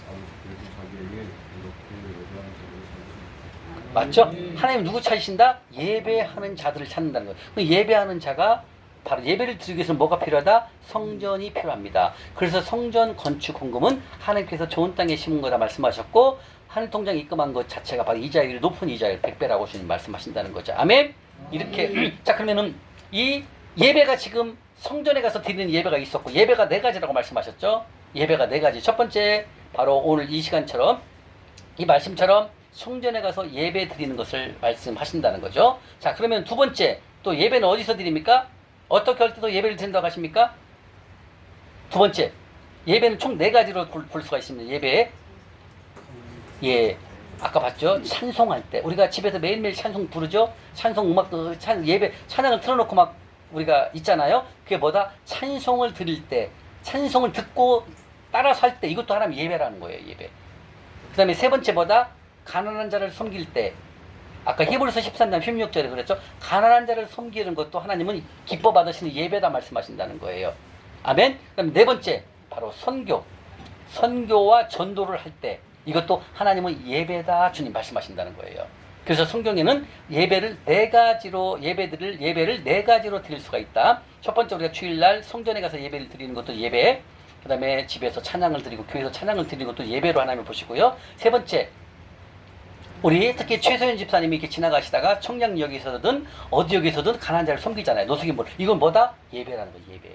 아버지께서 자기에게 이렇게 예배하는 자들을 찾으십니다. 맞죠? 하나님 누구 찾으신다? 예배하는 자들을 찾는다는 거예요. 그 예배하는 자가 바로 예배를 드리기 위해서는 뭐가 필요하다? 성전이 필요합니다. 그래서 성전 건축 헌금은 하나님께서 좋은 땅에 심은 거다 말씀하셨고 하늘통장에 입금한 것 자체가 바로 이자율이 높은 이자율 100배라고 주님 말씀하신다는 거죠. 아멘? 이렇게 자 그러면은 이 예배가 지금 성전에 가서 드리는 예배가 있었고 예배가 네 가지라고 말씀하셨죠. 예배가 네 가지. 첫 번째 바로 오늘 이 시간처럼 이 말씀처럼 성전에 가서 예배 드리는 것을 말씀하신다는 거죠. 자 그러면 두 번째 또 예배는 어디서 드립니까? 어떻게 할 때도 예배를 드린다고 하십니까? 두 번째 예배는 총 네 가지로 볼 수가 있습니다. 예배 예 아까 봤죠? 찬송할 때 우리가 집에서 매일매일 찬송 부르죠. 찬송 음악 예배 찬양을 틀어놓고 막 우리가 있잖아요. 그게 뭐다? 찬송을 드릴 때 찬송을 듣고 따라서 할 때 이것도 하나님 예배라는 거예요. 예배. 그 다음에 세 번째 뭐다? 가난한 자를 섬길 때 아까 히브리서 13장 16절에 그랬죠. 가난한 자를 섬기는 것도 하나님은 기뻐 받으시는 예배다 말씀하신다는 거예요. 아멘. 그럼 네 번째 바로 선교와 전도를 할 때 이것도 하나님은 예배다 주님 말씀하신다는 거예요. 그래서 성경에는 예배를 네 가지로 예배를 네 가지로 드릴 수가 있다. 첫 번째 우리가 주일날 성전에 가서 예배를 드리는 것도 예배. 그 다음에 집에서 찬양을 드리고 교회에서 찬양을 드리는 것도 예배로 하나님을 보시고요. 세 번째 우리 특히 최소연 집사님이 이렇게 지나가시다가 청량역에서든 어디 역에서든 가난한 자를 섬기잖아요. 노숙인물. 이건 뭐다? 예배라는 거예요. 예배.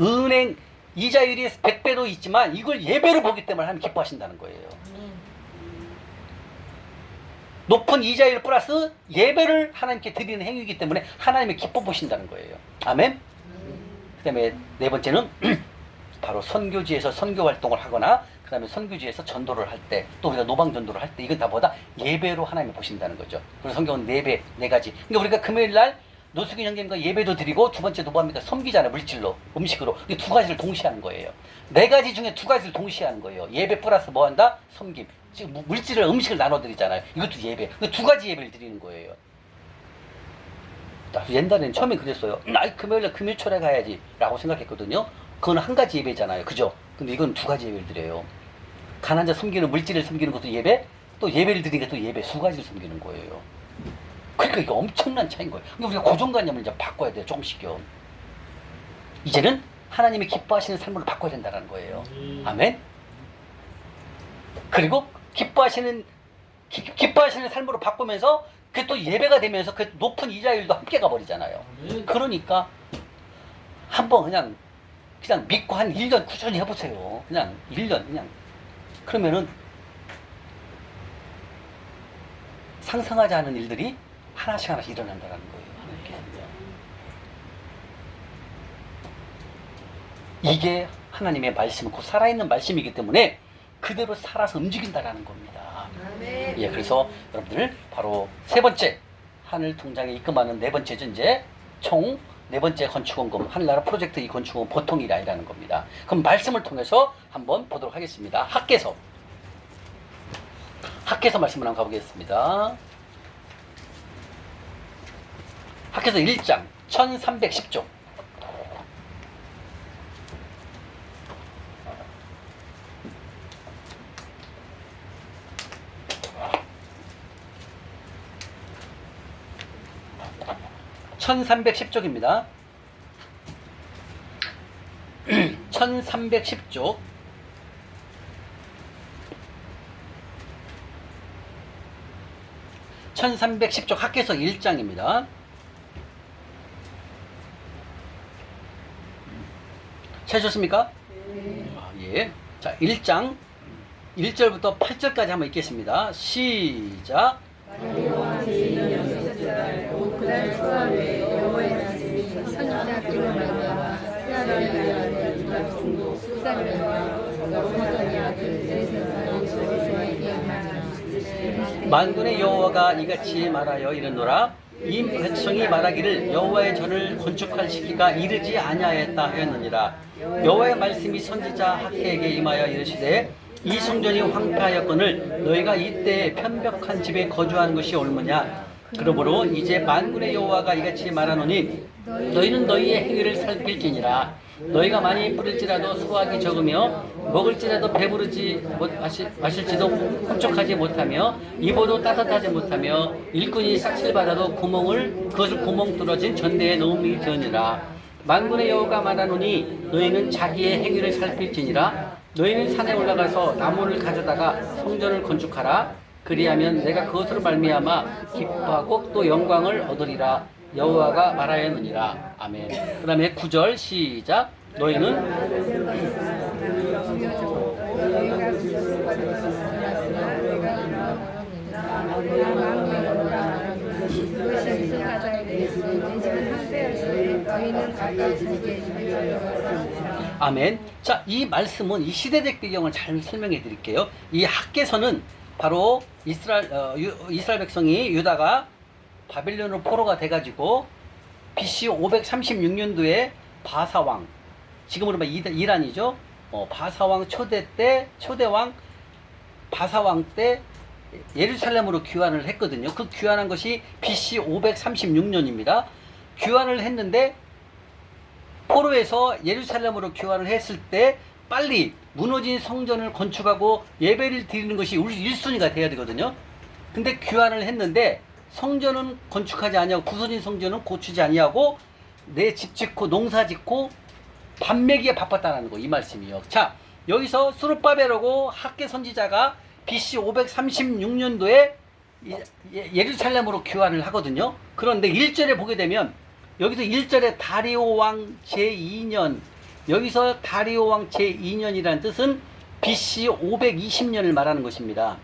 은행 이자율이 100배도 있지만 이걸 예배로 보기 때문에 하나님 기뻐하신다는 거예요. 높은 이자율 플러스 예배를 하나님께 드리는 행위이기 때문에 하나님이 기뻐 보신다는 거예요. 아멘. 그 다음에 네 번째는 바로 선교지에서 선교 활동을 하거나 그 다음에 선교지에서 전도를 할 때 또 우리가 노방 전도를 할 때 이건 다 뭐다? 예배로 하나님이 보신다는 거죠. 그래서 성경은 네 가지. 그러니까 우리가 금요일날 노숙인 형제님과 예배도 드리고 두 번째 뭐 합니까? 섬기잖아요. 물질로 음식으로. 이 두 가지를 동시에 하는 거예요. 네 가지 중에 두 가지를 동시에 하는 거예요. 예배 플러스 뭐 한다? 섬김. 지금 물질을 음식을 나눠드리잖아요. 이것도 예배. 두 가지 예배를 드리는 거예요. 옛날에는 처음에 그랬어요. 금요일날 금요초래 가야지 라고 생각했거든요. 그건 한 가지 예배잖아요. 그죠? 근데 이건 두 가지 예배를 드려요. 가난자 섬기는 물질을 섬기는 것도 예배, 또 예배를 드리니까 또 예배 두 가지를 섬기는 거예요. 그러니까 이거 엄청난 차이인 거예요. 근데 우리가 고정관념을 이제 바꿔야 돼요. 조금씩요. 이제는 하나님이 기뻐하시는 삶으로 바꿔야 된다는 거예요. 아멘. 그리고 기뻐하시는 삶으로 바꾸면서 그게 또 예배가 되면서 그 높은 이자율도 함께 가버리잖아요. 그러니까 한번 그냥 믿고 한 1년 꾸준히 해보세요. 그냥 1년 그냥. 그러면은 상상하지 않은 일들이 하나씩 일어난다는 거예요. 이게 하나님의 말씀, 그 살아있는 말씀이기 때문에 그대로 살아서 움직인다라는 겁니다. 예, 그래서 여러분들 바로 세 번째 하늘 통장에 입금하는 네 번째 전제 총 네 번째 건축원금, 하늘나라 프로젝트 이 건축원금 보통 일이 아니라는 겁니다. 그럼 말씀을 통해서 한번 보도록 하겠습니다. 학계서 말씀을 한번 가보겠습니다. 학계서 1장 1310조. (1310쪽입니다) 1310쪽 1310쪽 학계서 1장입니다. 찾으셨습니까? 예. 자, 1장 1절부터 8절까지 한번 읽겠습니다. 시작. 그날 초하루에 여호와의 말씀이 선지자들로 말미암아 스가랴의 아들 중도 스가랴와 사돈의 아들 엘사사의 말하니 만군의 여호와가 이같이 말하여 이르노라. 이 백성이 말하기를 여호와의 전을 건축할 시기가 이르지 아니하였다 하였느니라. 여호와의 말씀이 선지자 학개에게 임하여 이르시되 이 성전이 황폐하였거늘 너희가 이때에 편벽한 집에 거주하는 것이 옳으냐. 그러므로 이제 만군의 여호와가 이같이 말하노니 너희는 너희의 행위를 살필지니라. 너희가 많이 뿌릴지라도 수확이 적으며 먹을지라도 배부르지 마실지도 흡족하지 못하며 입어도 따뜻하지 못하며 일꾼이 싹칠받아도 그것을 구멍 뚫어진 전대에 넣음이 되느니라. 만군의 여호와가 말하노니 너희는 자기의 행위를 살필지니라. 너희는 산에 올라가서 나무를 가져다가 성전을 건축하라. 그리하면 내가 그것으로 말미암아 기뻐하고 또 영광을 얻으리라. 여호와가 말하였느니라. 아멘. 그 다음에 9절 시작. 너희는 아멘. 자, 이 말씀은 이 시대적 배경을 잘 설명해 드릴게요. 이 학계서는 바로 이스라엘 백성이 유다가 바벨론으로 포로가 돼가지고 BC 536년도에 바사왕, 지금으로 말하면 이란이죠. 바사왕 초대왕 바사왕 때 예루살렘으로 귀환을 했거든요. 그 귀환한 것이 BC 536년입니다. 귀환을 했는데 포로에서 예루살렘으로 귀환을 했을 때 빨리 무너진 성전을 건축하고 예배를 드리는 것이 1순위가 돼야 되거든요. 근데 귀환을 했는데 성전은 건축하지 아니하고 부서진 성전은 고치지 아니하고 내 집 짓고 농사 짓고 밥 먹이에 바빴다는 거, 이 말씀이요. 자, 여기서 스룹바벨하고 학계 선지자가 BC 536년도에 예루살렘으로 귀환을 하거든요. 그런데 1절에 보게 되면 여기서 1절에 다리오 왕 제2년, 여기서 다리오 왕 제2년이라는 뜻은 BC 520년을 말하는 것입니다.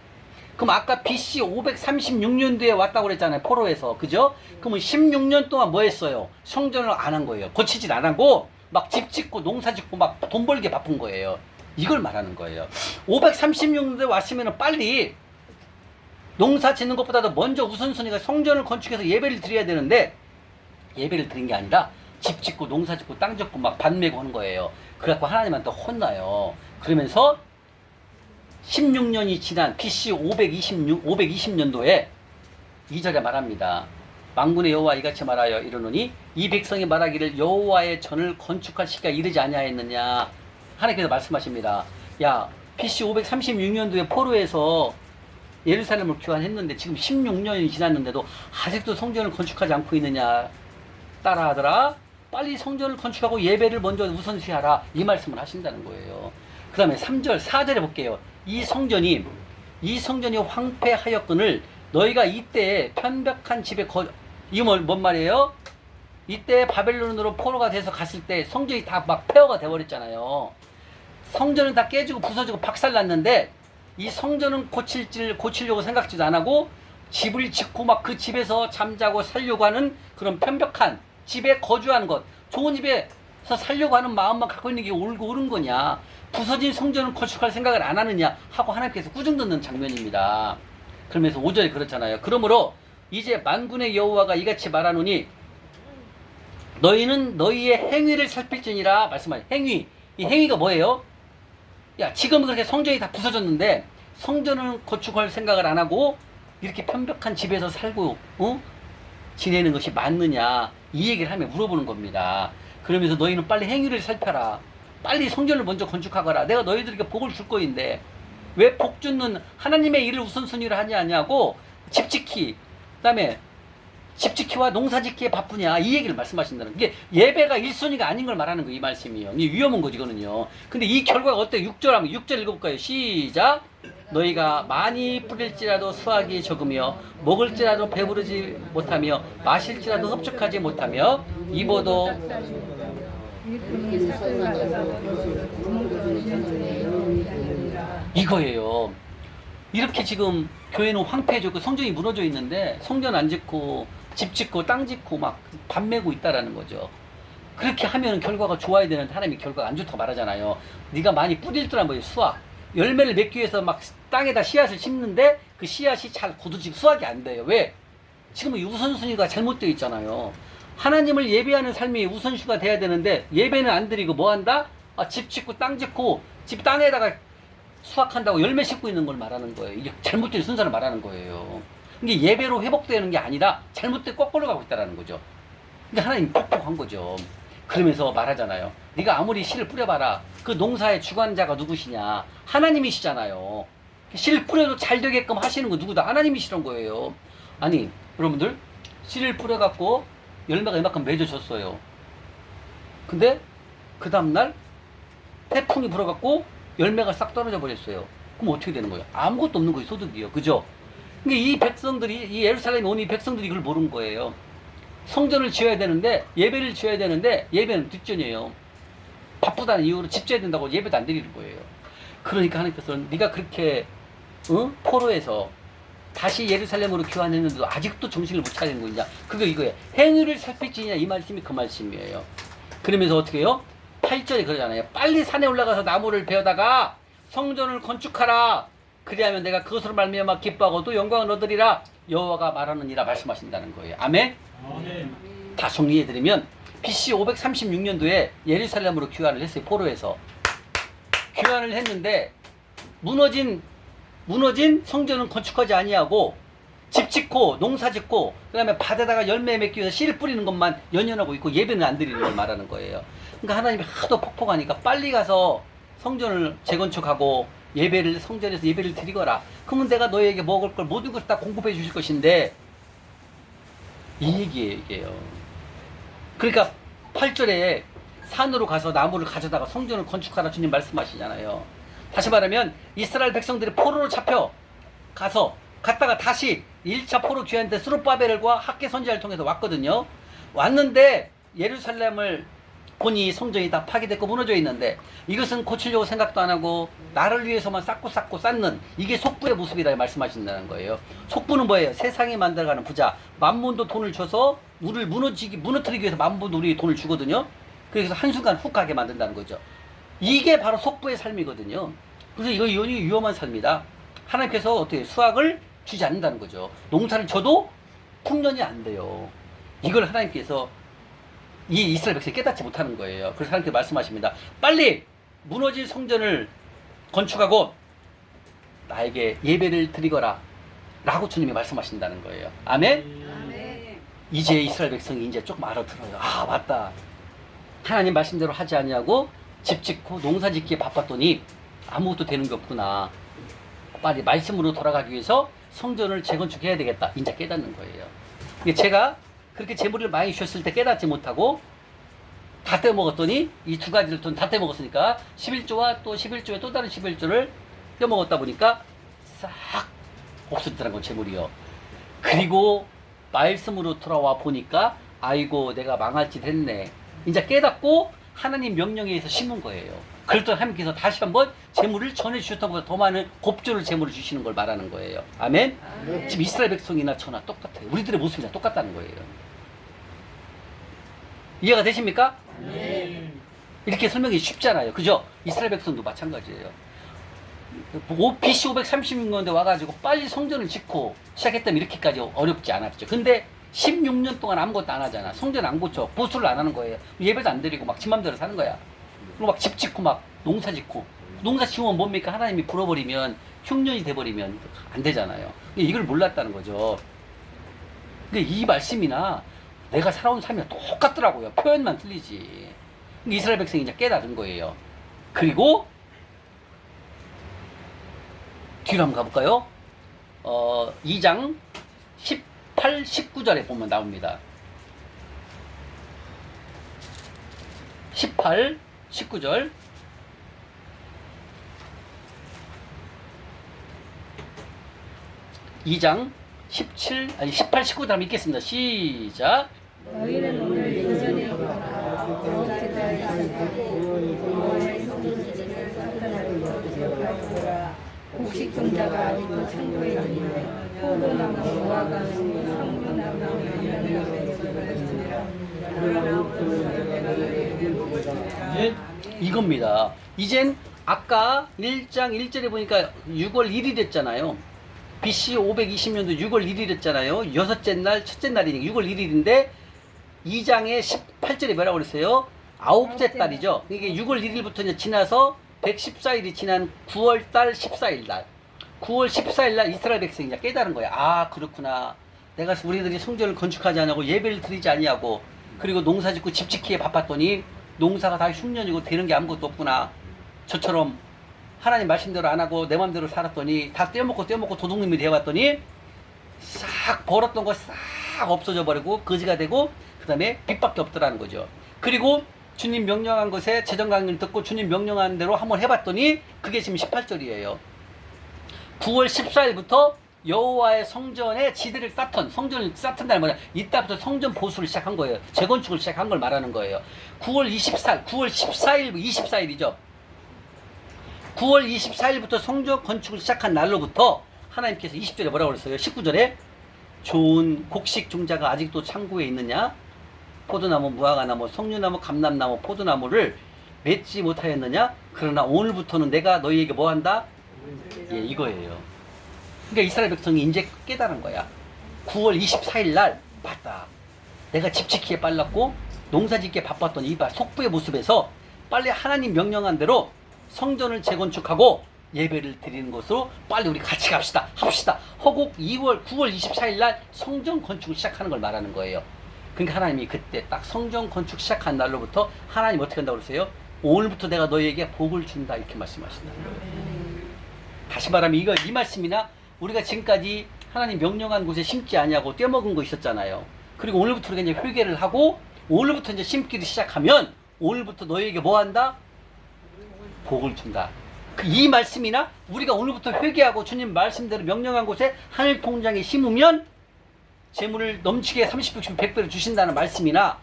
그럼 아까 BC 536년도에 왔다고 그랬잖아요. 포로에서. 그죠? 그러면 16년 동안 뭐 했어요? 성전을 안 한 거예요. 고치질 안 하고 막 집 짓고 농사 짓고 막 돈 벌게 바쁜 거예요. 이걸 말하는 거예요. 536년도에 왔으면 빨리 농사 짓는 것보다도 먼저 우선순위가 성전을 건축해서 예배를 드려야 되는데 예배를 드린 게 아니라 집 짓고 농사 짓고 땅 짓고 막 밭 메고 하는 거예요. 그래갖고 하나님한테 혼나요. 그러면서 16년이 지난 BC 520년도에 2절에 말합니다. 만군의 여호와 이같이 말하여 이르노니 이 백성이 말하기를 여호와의 전을 건축할 시기가 이르지 아니하였느냐. 하나님께서 말씀하십니다. 야, BC 536년도에 포로에서 예루살렘을 귀환했는데 지금 16년이 지났는데도 아직도 성전을 건축하지 않고 있느냐. 따라하더라. 빨리 성전을 건축하고 예배를 먼저 우선시하라. 이 말씀을 하신다는 거예요. 그 다음에 3절, 4절에 볼게요. 이 성전이 황폐하였거늘 너희가 이때 편벽한 집에 이거 뭔 말이에요? 이때 바벨론으로 포로가 돼서 갔을 때 성전이 다 막 폐허가 돼버렸잖아요. 성전은 다 깨지고 부서지고 박살났는데 이 성전은 고치려고 생각지도 안 하고 집을 짓고 막 그 집에서 잠자고 살려고 하는 그런 편벽한 집에 거주하는 것, 좋은 집에서 살려고 하는 마음만 갖고 있는 게 옳은 거냐, 부서진 성전을 건축할 생각을 안 하느냐 하고 하나님께서 꾸중 듣는 장면입니다. 그러면서 5절에 그렇잖아요. 그러므로 이제 만군의 여호와가 이같이 말하노니 너희는 너희의 행위를 살필지니라 말씀하신 행위. 이 행위가 뭐예요? 야, 지금 그렇게 성전이 다 부서졌는데 성전을 건축할 생각을 안 하고 이렇게 편벽한 집에서 살고 지내는 것이 맞느냐, 이 얘기를 하면 물어보는 겁니다. 그러면서 너희는 빨리 행위를 살펴라. 빨리 성전을 먼저 건축하거라. 내가 너희들에게 복을 줄 거인데 왜 복 주는 하나님의 일을 우선순위로 하지 않냐고, 집 지키, 그다음에 집 지키와 농사 짓기에 바쁘냐, 이 얘기를 말씀하신다는 게 예배가 1순위가 아닌 걸 말하는 거예요. 이 말씀이요. 이게 위험한 거지 이거는요. 근데 이 결과가 어때요? 6절 하면 6절 읽어볼까요? 시작. 너희가 많이 뿌릴지라도 수확이 적으며 먹을지라도 배부르지 못하며 마실지라도 흡족하지 못하며 입어도 일꾼이 삭을 가져서 구멍들을 전전에 넣으리라. 이거예요. 이렇게 지금 교회는 황폐해졌고 성전이 무너져 있는데 성전 안 짓고 집 짓고 땅 짓고 막 밥 메고 있다라는 거죠. 그렇게 하면 결과가 좋아야 되는데 하나님이 결과가 안 좋다고 말하잖아요. 네가 많이 뿌릴 줄 알면 수확, 열매를 맺기 위해서 막 땅에다 씨앗을 심는데 그 씨앗이 잘 굳어지고 수확이 안 돼요. 왜? 지금 우선순위가 잘못되어 있잖아요. 하나님을 예배하는 삶이 우선순위가 돼야 되는데 예배는 안 드리고 뭐 한다? 집 짓고 땅 짓고 집 땅에다가 수확한다고 열매 싣고 있는 걸 말하는 거예요. 이게 잘못된 순서를 말하는 거예요. 이게 예배로 회복되는 게 아니라 잘못된 거꾸로 가고 있다는 거죠. 그러니까 하나님 폭폭한 거죠. 그러면서 말하잖아요. 네가 아무리 씨를 뿌려봐라. 그 농사의 주관자가 누구시냐? 하나님이시잖아요. 씨를 뿌려도 잘 되게끔 하시는 건 누구다? 하나님이시란 거예요. 아니 여러분들, 씨를 뿌려갖고 열매가 이만큼 맺어졌어요. 근데 그 다음날 태풍이 불어갖고 열매가 싹 떨어져 버렸어요. 그럼 어떻게 되는 거예요? 아무것도 없는 거예요. 소득이요. 그죠? 그러니까 이 백성들이, 이 예루살렘에 온 이 백성들이 이걸 모르는 거예요. 성전을 지어야 되는데, 예배를 지어야 되는데 예배는 뒷전이에요. 바쁘다는 이유로 집 지어야 된다고 예배도 안 드리는 거예요. 그러니까 하나님께서는 네가 그렇게 포로에서 다시 예루살렘으로 귀환했는데도 아직도 정신을 못 차리는 거냐? 그거 이거예요. 행위를 살필지냐, 이 말씀이 그 말씀이에요. 그러면서 어떻게 해요? 8절에 그러잖아요. 빨리 산에 올라가서 나무를 베어다가 성전을 건축하라. 그리하면 내가 그것으로 말미암아 기뻐하고 또 영광을 얻으리라. 여호와가 말하느니라 말씀하신다는 거예요. 아멘. 다 정리해드리면 BC 536년도에 예루살렘으로 귀환을 했어요. 포로에서 귀환을 했는데 무너진 성전은 건축하지 아니하고 집 짓고 농사 짓고 그다음에 밭에다가 열매 맺기 위해서 씨를 뿌리는 것만 연연하고 있고 예배는 안 드리는 걸 말하는 거예요. 그러니까 하나님이 하도 폭폭하니까 빨리 가서 성전을 재건축하고 성전에서 예배를 드리거라. 그러면 내가 너희에게 먹을 걸 모든 것을 다 공급해 주실 것인데, 이 얘기예요, 이게요. 그러니까 8절에 산으로 가서 나무를 가져다가 성전을 건축하라 주님 말씀하시잖아요. 다시 말하면 이스라엘 백성들이 포로로 잡혀 갔다가 다시 1차 포로 귀환 때 스룹바벨과 학개 선지자를 통해서 왔거든요. 왔는데 예루살렘을 보니 성전이 다 파괴됐고 무너져 있는데 이것은 고치려고 생각도 안 하고 나를 위해서만 쌓고 쌓는 이게 속부의 모습이다 말씀하신다는 거예요. 속부는 뭐예요? 세상이 만들어가는 부자. 만문도 돈을 줘서 우리를 무너뜨리기 위해서 만문도 우리 돈을 주거든요. 그래서 한순간 훅 가게 만든다는 거죠. 이게 바로 속부의 삶이거든요. 그래서 이거 위험한 삶이다. 하나님께서 어떻게 수확을 주지 않는다는 거죠. 농사를 줘도 풍년이 안 돼요. 이걸 하나님께서 이 이스라엘 백성이 깨닫지 못하는 거예요. 그래서 하나님께서 말씀하십니다. 빨리 무너진 성전을 건축하고 나에게 예배를 드리거라 라고 주님이 말씀하신다는 거예요. 아멘? 이제 이스라엘 백성이 이제 조금 알아들어요. 아, 맞다. 하나님 말씀대로 하지 아니하고 집 짓고 농사 짓기에 바빴더니 아무것도 되는 게 없구나. 빨리 말씀으로 돌아가기 위해서 성전을 재건축해야 되겠다. 이제 깨닫는 거예요. 근데 제가 그렇게 재물을 많이 주셨을 때 깨닫지 못하고 다 떼먹었더니 이 두 가지를 돈 다 떼먹었으니까 11조와 또 11조에 또 다른 11조를 떼먹었다 보니까 싹 없어졌다는 건 재물이요. 그리고 말씀으로 돌아와 보니까 아이고 내가 망할 짓 했네. 이제 깨닫고 하나님 명령에 의해서 심은 거예요. 그랬더니 하나님께서 다시 한번 재물을 전해주셨던 것보다 더 많은 곱조를 재물을 주시는 걸 말하는 거예요. 아멘? 네. 지금 이스라엘 백성이나 저나 똑같아요. 우리들의 모습이나 똑같다는 거예요. 이해가 되십니까? 네. 이렇게 설명이 쉽잖아요. 그죠? 이스라엘 백성도 마찬가지예요. BC 536년대 와가지고 빨리 성전을 짓고 시작했다면 이렇게까지 어렵지 않았죠. 근데 16년 동안 아무것도 안 하잖아. 성전 안 고쳐. 보수를 안 하는 거예요. 예배도 안 드리고 막 지 맘대로 사는 거야. 그리고 막 집 짓고 막 농사 짓고. 농사 지으면 뭡니까? 하나님이 불어버리면 흉년이 돼버리면 안 되잖아요. 이걸 몰랐다는 거죠. 근데 이 말씀이나 내가 살아온 삶이 똑같더라고요. 표현만 틀리지. 이스라엘 백성이 이제 깨달은 거예요. 그리고 뒤로 한번 가볼까요? 2장 18, 19절에 보면 나옵니다. 18, 19절. 이 장 18, 19절 한번 읽겠습니다. 시작. 너희는 오늘 예전에 곡식 종자가 아직도 창고에 있는 포도나무 무화과 성분나무 이겁니다. 이젠 아까 1장 1절에 보니까 6월 1일 했잖아요. BC 520년도 6월 1일 했잖아요. 여섯째 날, 첫째 날이니까 6월 1일인데 2장의 18절에 뭐라고 그랬어요? 아홉째 달이죠. 이게 6월 1일부터 이제 지나서 114일이 지난 9월 달 14일 날. 9월 14일 날 이스라엘 백성이 이제 깨달은 거야. 아, 그렇구나. 내가 우리들이 성전을 건축하지 않냐고 예배를 드리지 아니하고 그리고 농사 짓고 집 짓기에 바빴더니 농사가 다 흉년이고 되는 게 아무것도 없구나. 저처럼 하나님 말씀대로 안 하고 내 맘대로 살았더니 다 떼어먹고 도둑놈이 되어왔더니 싹 벌었던 거 싹 없어져 버리고 거지가 되고 그 다음에 빚밖에 없더라는 거죠. 그리고 주님 명령한 것에 재정 강령을 듣고 주님 명령한 대로 한번 해봤더니 그게 지금 18절이에요. 9월 14일부터 여호와의 성전에 지들을 쌓던 성전을 쌓던 날 뭐냐 이때부터 성전 보수를 시작한 거예요. 재건축을 시작한 걸 말하는 거예요. 9월 14일 24일이죠. 9월 24일부터 성전 건축을 시작한 날로부터 하나님께서 20절에 뭐라고 그랬어요? 19절에 좋은 곡식 종자가 아직도 창고에 있느냐? 포도나무, 무화과나무, 석류나무, 감람나무, 포도나무를 맺지 못하였느냐? 그러나 오늘부터는 내가 너희에게 뭐 한다? 예, 이거예요. 그러니까 이스라엘 백성이 이제 깨달은 거야. 9월 24일 날 맞다. 내가 집 짓기에 빨랐고 농사 짓기에 바빴던 이 속부의 모습에서 빨리 하나님 명령한 대로 성전을 재건축하고 예배를 드리는 것으로 빨리 우리 같이 갑시다. 합시다. 허곡 9월 24일 날 성전 건축을 시작하는 걸 말하는 거예요. 그러니까 하나님이 그때 딱 성전 건축 시작한 날로부터 하나님 어떻게 한다고 그러세요? 오늘부터 내가 너희에게 복을 준다 이렇게 말씀하신다는 거예요. 다시 말하면 이 말씀이나 우리가 지금까지 하나님 명령한 곳에 심지 아니하고 떼먹은 거 있었잖아요. 그리고 오늘부터 우리가 이제 회개를 하고 오늘부터 이제 심기를 시작하면 오늘부터 너희에게 뭐 한다? 복을 준다. 이 말씀이나 우리가 오늘부터 회개하고 주님 말씀대로 명령한 곳에 하늘 통장에 심으면 재물을 넘치게 30, 60, 100배를 주신다는 말씀이나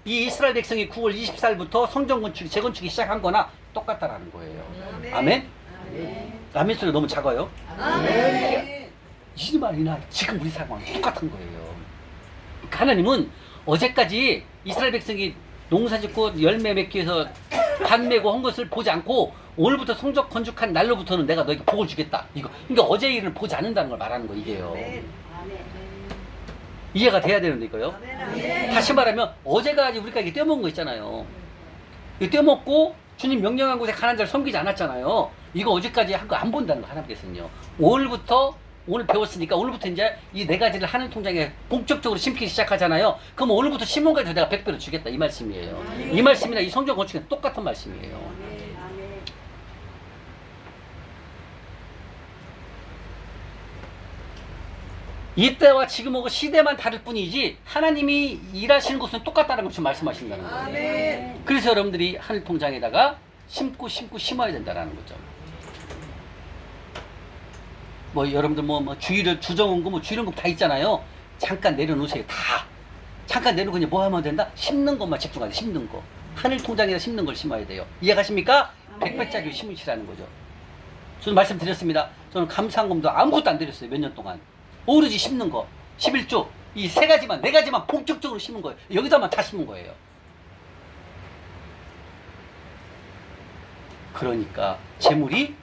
이 이스라엘 백성이 9월 24일부터 성전 건축이 재건축이 시작한 거나 똑같다라는 거예요. 아멘? 아멘 소리 너무 작아요? 이 말이나 지금 우리 상황 똑같은 거예요. 그러니까 하나님은 어제까지 이스라엘 백성이 농사 짓고 열매 맺기 위해서 반 메고 한 것을 보지 않고 오늘부터 성전 건축한 날로부터는 내가 너에게 복을 주겠다. 이거. 그러니까 어제 일을 보지 않는다는 걸 말하는 거 이게요. 이해가 돼야 되는데 이거요. 다시 말하면 어제까지 우리가 이게 떼어먹은 거 있잖아요. 이거 떼어먹고 주님 명령한 곳에 가난 자를 섬기지 않았잖아요. 이거 어제까지 한 거 안 본다는 거 하나님께서는요. 오늘 배웠으니까 오늘부터 이제 이 네 가지를 하늘 통장에 본격적으로 심기 시작하잖아요. 그럼 오늘부터 심은 가지고 내가 100배로 주겠다 이 말씀이에요. 이 말씀이나 이 성전 건축은 똑같은 말씀이에요. 이때와 지금하고 시대만 다를 뿐이지 하나님이 일하시는 것은 똑같다는 것을 말씀하신다는 거예요. 그래서 여러분들이 하늘 통장에다가 심고 심어야 된다는 거죠. 뭐 여러분들 주정원금 주일원금 다 있잖아요. 잠깐 내려놓으세요. 다 잠깐 내놓고 이제 뭐 하면 된다? 심는 것만 집중하세요. 심는 거. 하늘 통장에다 심는 걸 심어야 돼요. 이해가십니까? 100배짜리 심으시라는 거죠. 저는 말씀드렸습니다. 저는 감사한금도 아무것도 안 드렸어요. 몇 년 동안. 오로지 심는 거. 11조. 이 네 가지만 본격적으로 심은 거예요. 여기다만 다 심은 거예요. 그러니까 재물이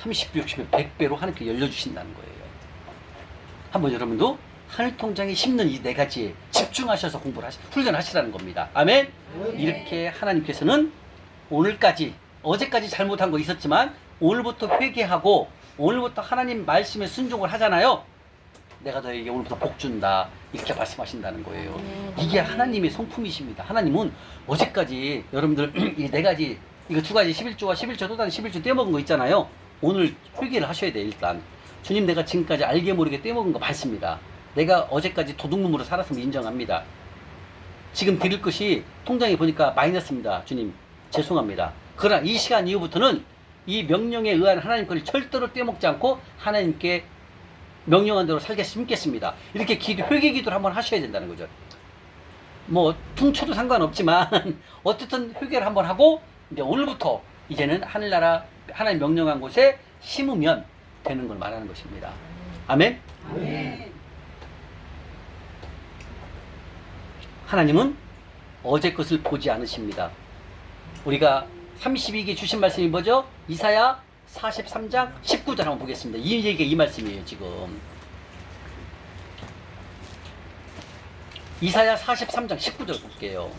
30배, 60배, 100배로 하나님께 열려주신다는 거예요. 한번 여러분도 하늘 통장에 심는 이 네 가지에 집중하셔서 훈련하시라는 겁니다. 아멘. 이렇게 하나님께서는 오늘까지, 어제까지 잘못한 거 있었지만 오늘부터 회개하고 오늘부터 하나님 말씀에 순종을 하잖아요. 내가 너에게 오늘부터 복 준다, 이렇게 말씀하신다는 거예요. 이게 하나님의 성품이십니다. 하나님은 어제까지 여러분들 이 네 가지, 이거 두 가지 11조와 11조 또 다른 11조 떼먹은 거 있잖아요. 오늘 회개를 하셔야 돼요. 일단 주님, 내가 지금까지 알게 모르게 떼먹은 거 많습니다. 내가 어제까지 도둑놈으로 살았음을 인정합니다. 지금 드릴 것이 통장에 보니까 마이너스입니다. 주님, 죄송합니다. 그러나 이 시간 이후부터는 이 명령에 의한 하나님 것을 절대로 떼먹지 않고 하나님께 명령한 대로 살겠습니다. 이렇게 회개 기도를 한번 하셔야 된다는 거죠. 뭐 퉁쳐도 상관없지만 어쨌든 회개를 한번 하고 이제 오늘부터 이제는 하늘나라 하나님 명령한 곳에 심으면 되는 걸 말하는 것입니다. 아멘. 아멘. 하나님은 어제 것을 보지 않으십니다. 우리가 32기 주신 말씀이 뭐죠? 이사야 43장 19절 한번 보겠습니다. 이 얘기가 이 말씀이에요. 지금 이사야 43장 19절 볼게요.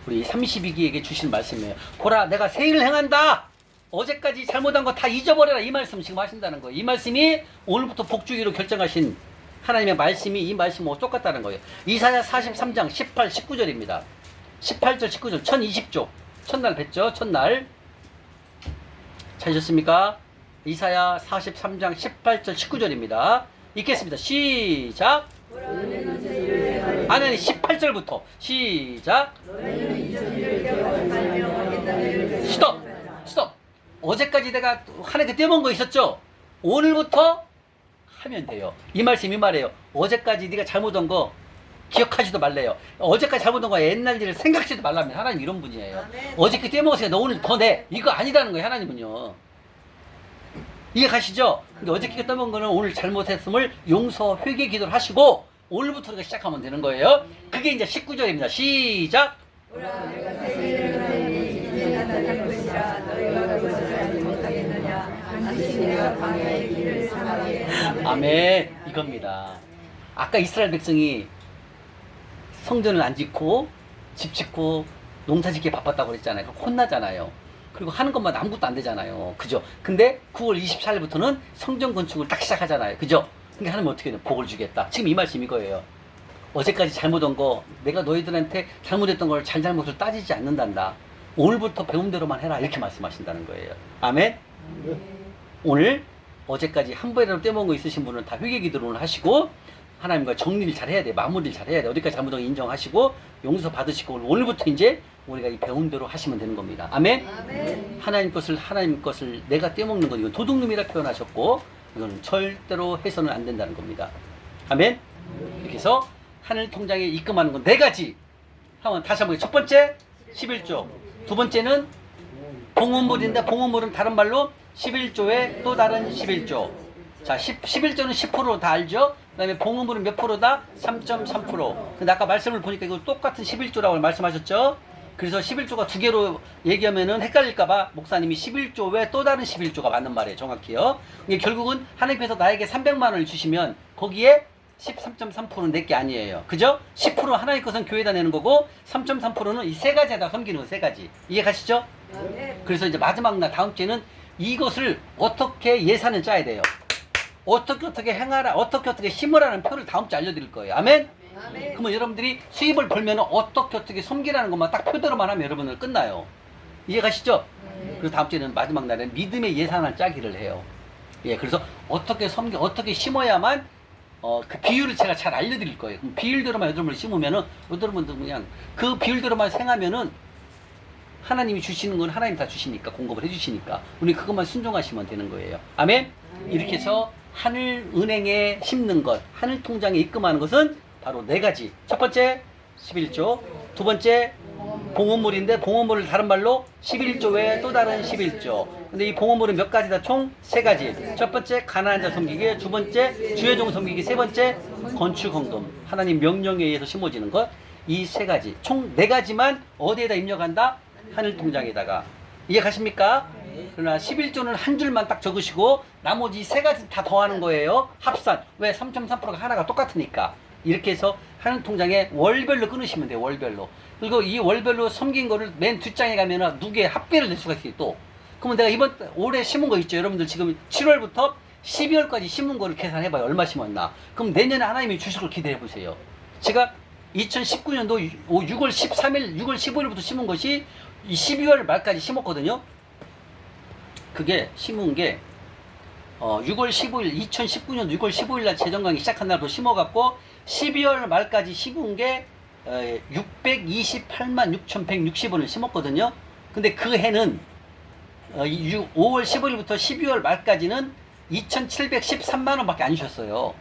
우리 32기에게 주신 말씀이에요. 보라, 내가 새 일을 행한다. 어제까지 잘못한 거 다 잊어버려라. 이 말씀 지금 하신다는 거예요. 이 말씀이 오늘부터 복주기로 결정하신 하나님의 말씀이 이 말씀하고 똑같다는 거예요. 이사야 43장 18, 19절입니다. 18절, 19절, 1020조. 첫날 뵀죠? 첫날. 찾으셨습니까? 이사야 43장 18절, 19절입니다. 읽겠습니다. 시작. 아니 18절부터 시작. 스톱. 어제까지 내가 하나님께 떼먹은 거 있었죠? 오늘부터 하면 돼요. 이 말씀 이 말이에요. 어제까지 네가 잘못한 거 기억하지도 말래요. 어제까지 잘못한 거 옛날 일을 생각하지도 말라면 하나님 이런 분이에요. 어저께 떼먹었으니까 너 오늘 더 내. 이거 아니라는 거예요. 하나님은요. 이해 가시죠? 근데 어저께 떼먹은 거는 오늘 잘못했음을 용서 회개 기도를 하시고 오늘부터 우리가 시작하면 되는 거예요. 그게 이제 19절입니다. 시작. 아멘. 이겁니다. 아까 이스라엘 백성이 성전을 안 짓고 집 짓고 농사 짓기에 바빴다고 그랬잖아요. 혼나잖아요. 그리고 하는 것만 아무것도 안 되잖아요. 그죠? 근데 9월 24일부터는 성전 건축을 딱 시작하잖아요. 그죠? 그러니까 하나님 어떻게 해요? 복을 주겠다. 지금 이 말씀 이거예요. 어제까지 잘못한 거, 내가 너희들한테 잘못했던 걸 잘못을 따지지 않는단다. 오늘부터 배운 대로만 해라. 이렇게 말씀하신다는 거예요. 아멘? 오늘 어제까지 한 번이라도 떼먹은 거 있으신 분은 다 회개 기도를 하시고 하나님과 정리를 잘 해야 돼. 마무리를 잘 해야 돼. 어디까지 잘못한 거 인정하시고 용서 받으시고 오늘부터 이제 우리가 이 배운 대로 하시면 되는 겁니다. 아멘? 하나님 것을 내가 떼먹는 건 이건 도둑놈이라 표현하셨고 이거는 절대로 해서는 안 된다는 겁니다. 아멘? 이렇게 해서 하늘 통장에 입금하는 건 네 가지. 한번 다시 한번 첫 번째 11조. 두 번째는 봉헌물인데 봉헌물은 다른 말로 11조의 또 다른 11조. 자, 11조는 10% 다 알죠? 그 다음에 봉헌물은 몇 프로다? 3.3%. 근데 아까 말씀을 보니까 이거 똑같은 11조라고 말씀하셨죠? 그래서 11조가 두 개로 얘기하면은 헷갈릴까봐 목사님이 11조 외 또 다른 11조가 맞는 말이에요. 정확히요. 이게 결국은 하나님께서 나에게 300만 원을 주시면 거기에 13.3%는 내 게 아니에요. 그죠? 10% 하나님 것은 교회에다 내는 거고 3.3%는 이 세 가지에다 섬기는 거 세 가지. 이해 가시죠? 그래서 이제 마지막 날 다음 주에는 이것을 어떻게 예산을 짜야 돼요. 어떻게 행하라, 어떻게 심으라는 표를 다음 주에 알려드릴 거예요. 아멘? 그러면 여러분들이 수입을 벌면 어떻게 섬기라는 것만 딱 표대로만 하면 여러분들 끝나요. 이해 가시죠? 그래서 다음 주에는 마지막 날에는 믿음의 예산을 짜기를 해요. 예, 그래서 어떻게 어떻게 심어야만 그 비율을 제가 잘 알려드릴 거예요. 그럼 비율대로만 여러분을 심으면은 여러분들 그냥 그 비율대로만 생하면은 하나님이 주시는 건 하나님 다 주시니까 공급을 해주시니까 우리 그것만 순종하시면 되는 거예요. 아멘? 이렇게 해서 하늘 은행에 심는 것, 하늘 통장에 입금하는 것은 바로 네 가지. 첫 번째 11조, 두 번째 봉헌물인데 봉헌물을 다른 말로 11조에 또 다른 11조. 근데 이 봉헌물은 몇 가지다? 총 세 가지. 첫 번째 가난한 자 섬기기, 두 번째 주의 종 섬기기, 세 번째 건축 헌금. 하나님 명령에 의해서 심어지는 것. 이 세 가지. 총 네 가지만 어디에다 입력한다? 하늘 통장에다가. 이해 가십니까? 그러나 11조는 한 줄만 딱 적으시고 나머지 세 가지 다 더하는 거예요. 합산. 왜? 3.3%가 하나가 똑같으니까. 이렇게 해서 하는 통장에 월별로 끊으시면 돼요. 월별로. 그리고 이 월별로 섬긴 거를 맨 뒷장에 가면은 누계 합계를 낼 수가 있어요. 또. 그러면 내가 올해 심은 거 있죠. 여러분들 지금 7월부터 12월까지 심은 거를 계산해봐요. 얼마 심었나. 그럼 내년에 하나님이 주실 걸 기대해보세요. 제가 2019년도 6월 13일, 6월 15일부터 심은 것이 이 12월 말까지 심었거든요. 그게 심은 게 6월 15일, 2019년 6월 15일 날 재정강의 시작한 날부터 심어갖고 12월 말까지 심은 게 628만 6,160원을 심었거든요. 근데 그 해는 5월 15일부터 12월 말까지는 2,713만 원밖에 안 주셨어요.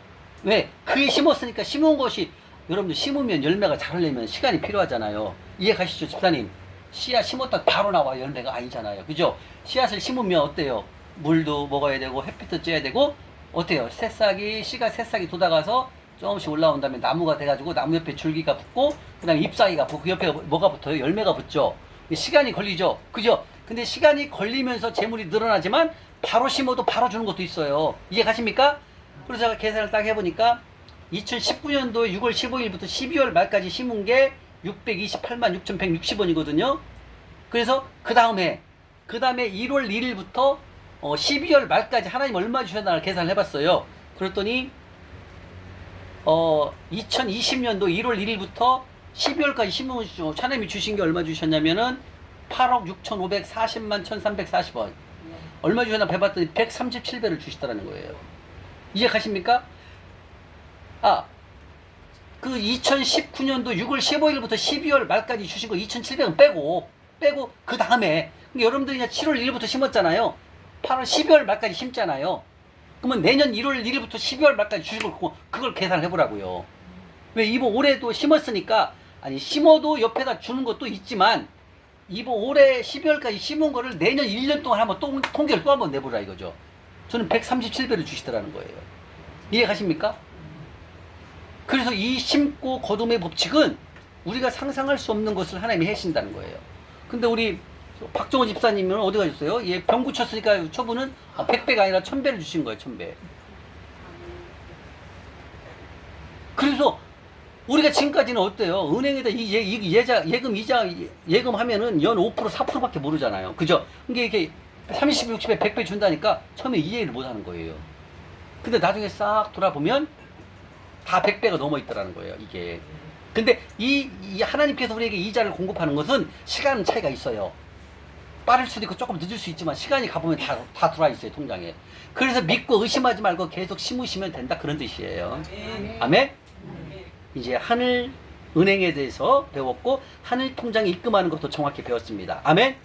왜? 그해 심었으니까 심은 것이 여러분들 심으면 열매가 잘 하려면 시간이 필요하잖아요. 이해 가시죠, 집사님? 씨앗 심었다 바로 나와 열매가 아니잖아요. 그죠? 씨앗을 심으면 어때요? 물도 먹어야 되고 햇빛도 쬐야 되고 어때요? 씨가 새싹이 돋아가서 조금씩 올라온 다음에 나무가 돼가지고 나무 옆에 줄기가 붙고 그 다음에 잎사귀가 붙고 그 옆에 뭐가 붙어요? 열매가 붙죠. 시간이 걸리죠. 그죠? 근데 시간이 걸리면서 재물이 늘어나지만 바로 심어도 바로 주는 것도 있어요. 이해 가십니까? 그래서 제가 계산을 딱 해보니까 2019년도 6월 15일부터 12월 말까지 심은 게 628만 6,160원이거든요. 그래서 그 다음에 1월 1일부터 12월 말까지 하나님 얼마 주셨나 계산을 해봤어요. 그랬더니 2020년도 1월 1일부터 12월까지 심은 하나님이 주신 게 얼마 주셨냐면은 8억 6,540만 1,340원. 얼마 주셨나 해봤더니 137배를 주시더라는 거예요. 이해 가십니까? 그 2019년도 6월 15일부터 12월 말까지 주신 거 2,700원 빼고 그 다음에 여러분들이 7월 1일부터 심었잖아요. 8월 12월 말까지 심잖아요. 그러면 내년 1월 1일부터 12월 말까지 주신 걸 그걸 계산을 해보라고요. 왜? 이번 올해도 심었으니까 심어도 옆에다 주는 것도 있지만 이번 올해 12월까지 심은 거를 내년 1년 동안 한번 통계를 또 한번 내보라 이거죠. 저는 137배를 주시더라는 거예요. 이해 가십니까? 그래서 이 심고 거둠의 법칙은 우리가 상상할 수 없는 것을 하나님이 해신다는 거예요. 근데 우리 박정호 집사님은 어디 가셨어요? 얘 병 고쳤으니까 처분은 100배가 아니라 1000배를 주신 거예요. 1000배. 그래서 우리가 지금까지는 어때요? 은행에다 예금하면은 연 5%, 4%밖에 모르잖아요. 그죠? 그러니까 이게 30, 60에 100배 준다니까 처음에 이해를 못 하는 거예요. 근데 나중에 싹 돌아보면 다 100배가 넘어 있더라는 거예요, 이게. 근데 이 하나님께서 우리에게 이자를 공급하는 것은 시간 차이가 있어요. 빠를 수도 있고 조금 늦을 수 있지만 시간이 가보면 다 들어와 있어요, 통장에. 그래서 믿고 의심하지 말고 계속 심으시면 된다, 그런 뜻이에요. 아멘? 이제 하늘 은행에 대해서 배웠고 하늘 통장에 입금하는 것도 정확히 배웠습니다. 아멘?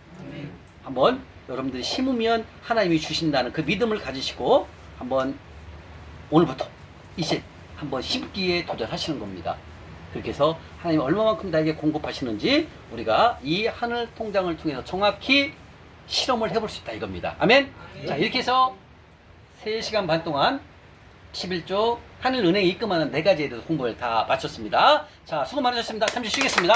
한번 여러분들이 심으면 하나님이 주신다는 그 믿음을 가지시고 한번 오늘부터 이제 한번 심기에 도전하시는 겁니다. 그렇게 해서 하나님이 얼마만큼 나에게 공급하시는지 우리가 이 하늘 통장을 통해서 정확히 실험을 해볼 수 있다 이겁니다. 아멘? 자, 이렇게 해서 3시간 반 동안 11조 하늘은행에 입금하는 4가지에 대해서 공부를 다 마쳤습니다. 자, 수고 많으셨습니다. 잠시 쉬겠습니다.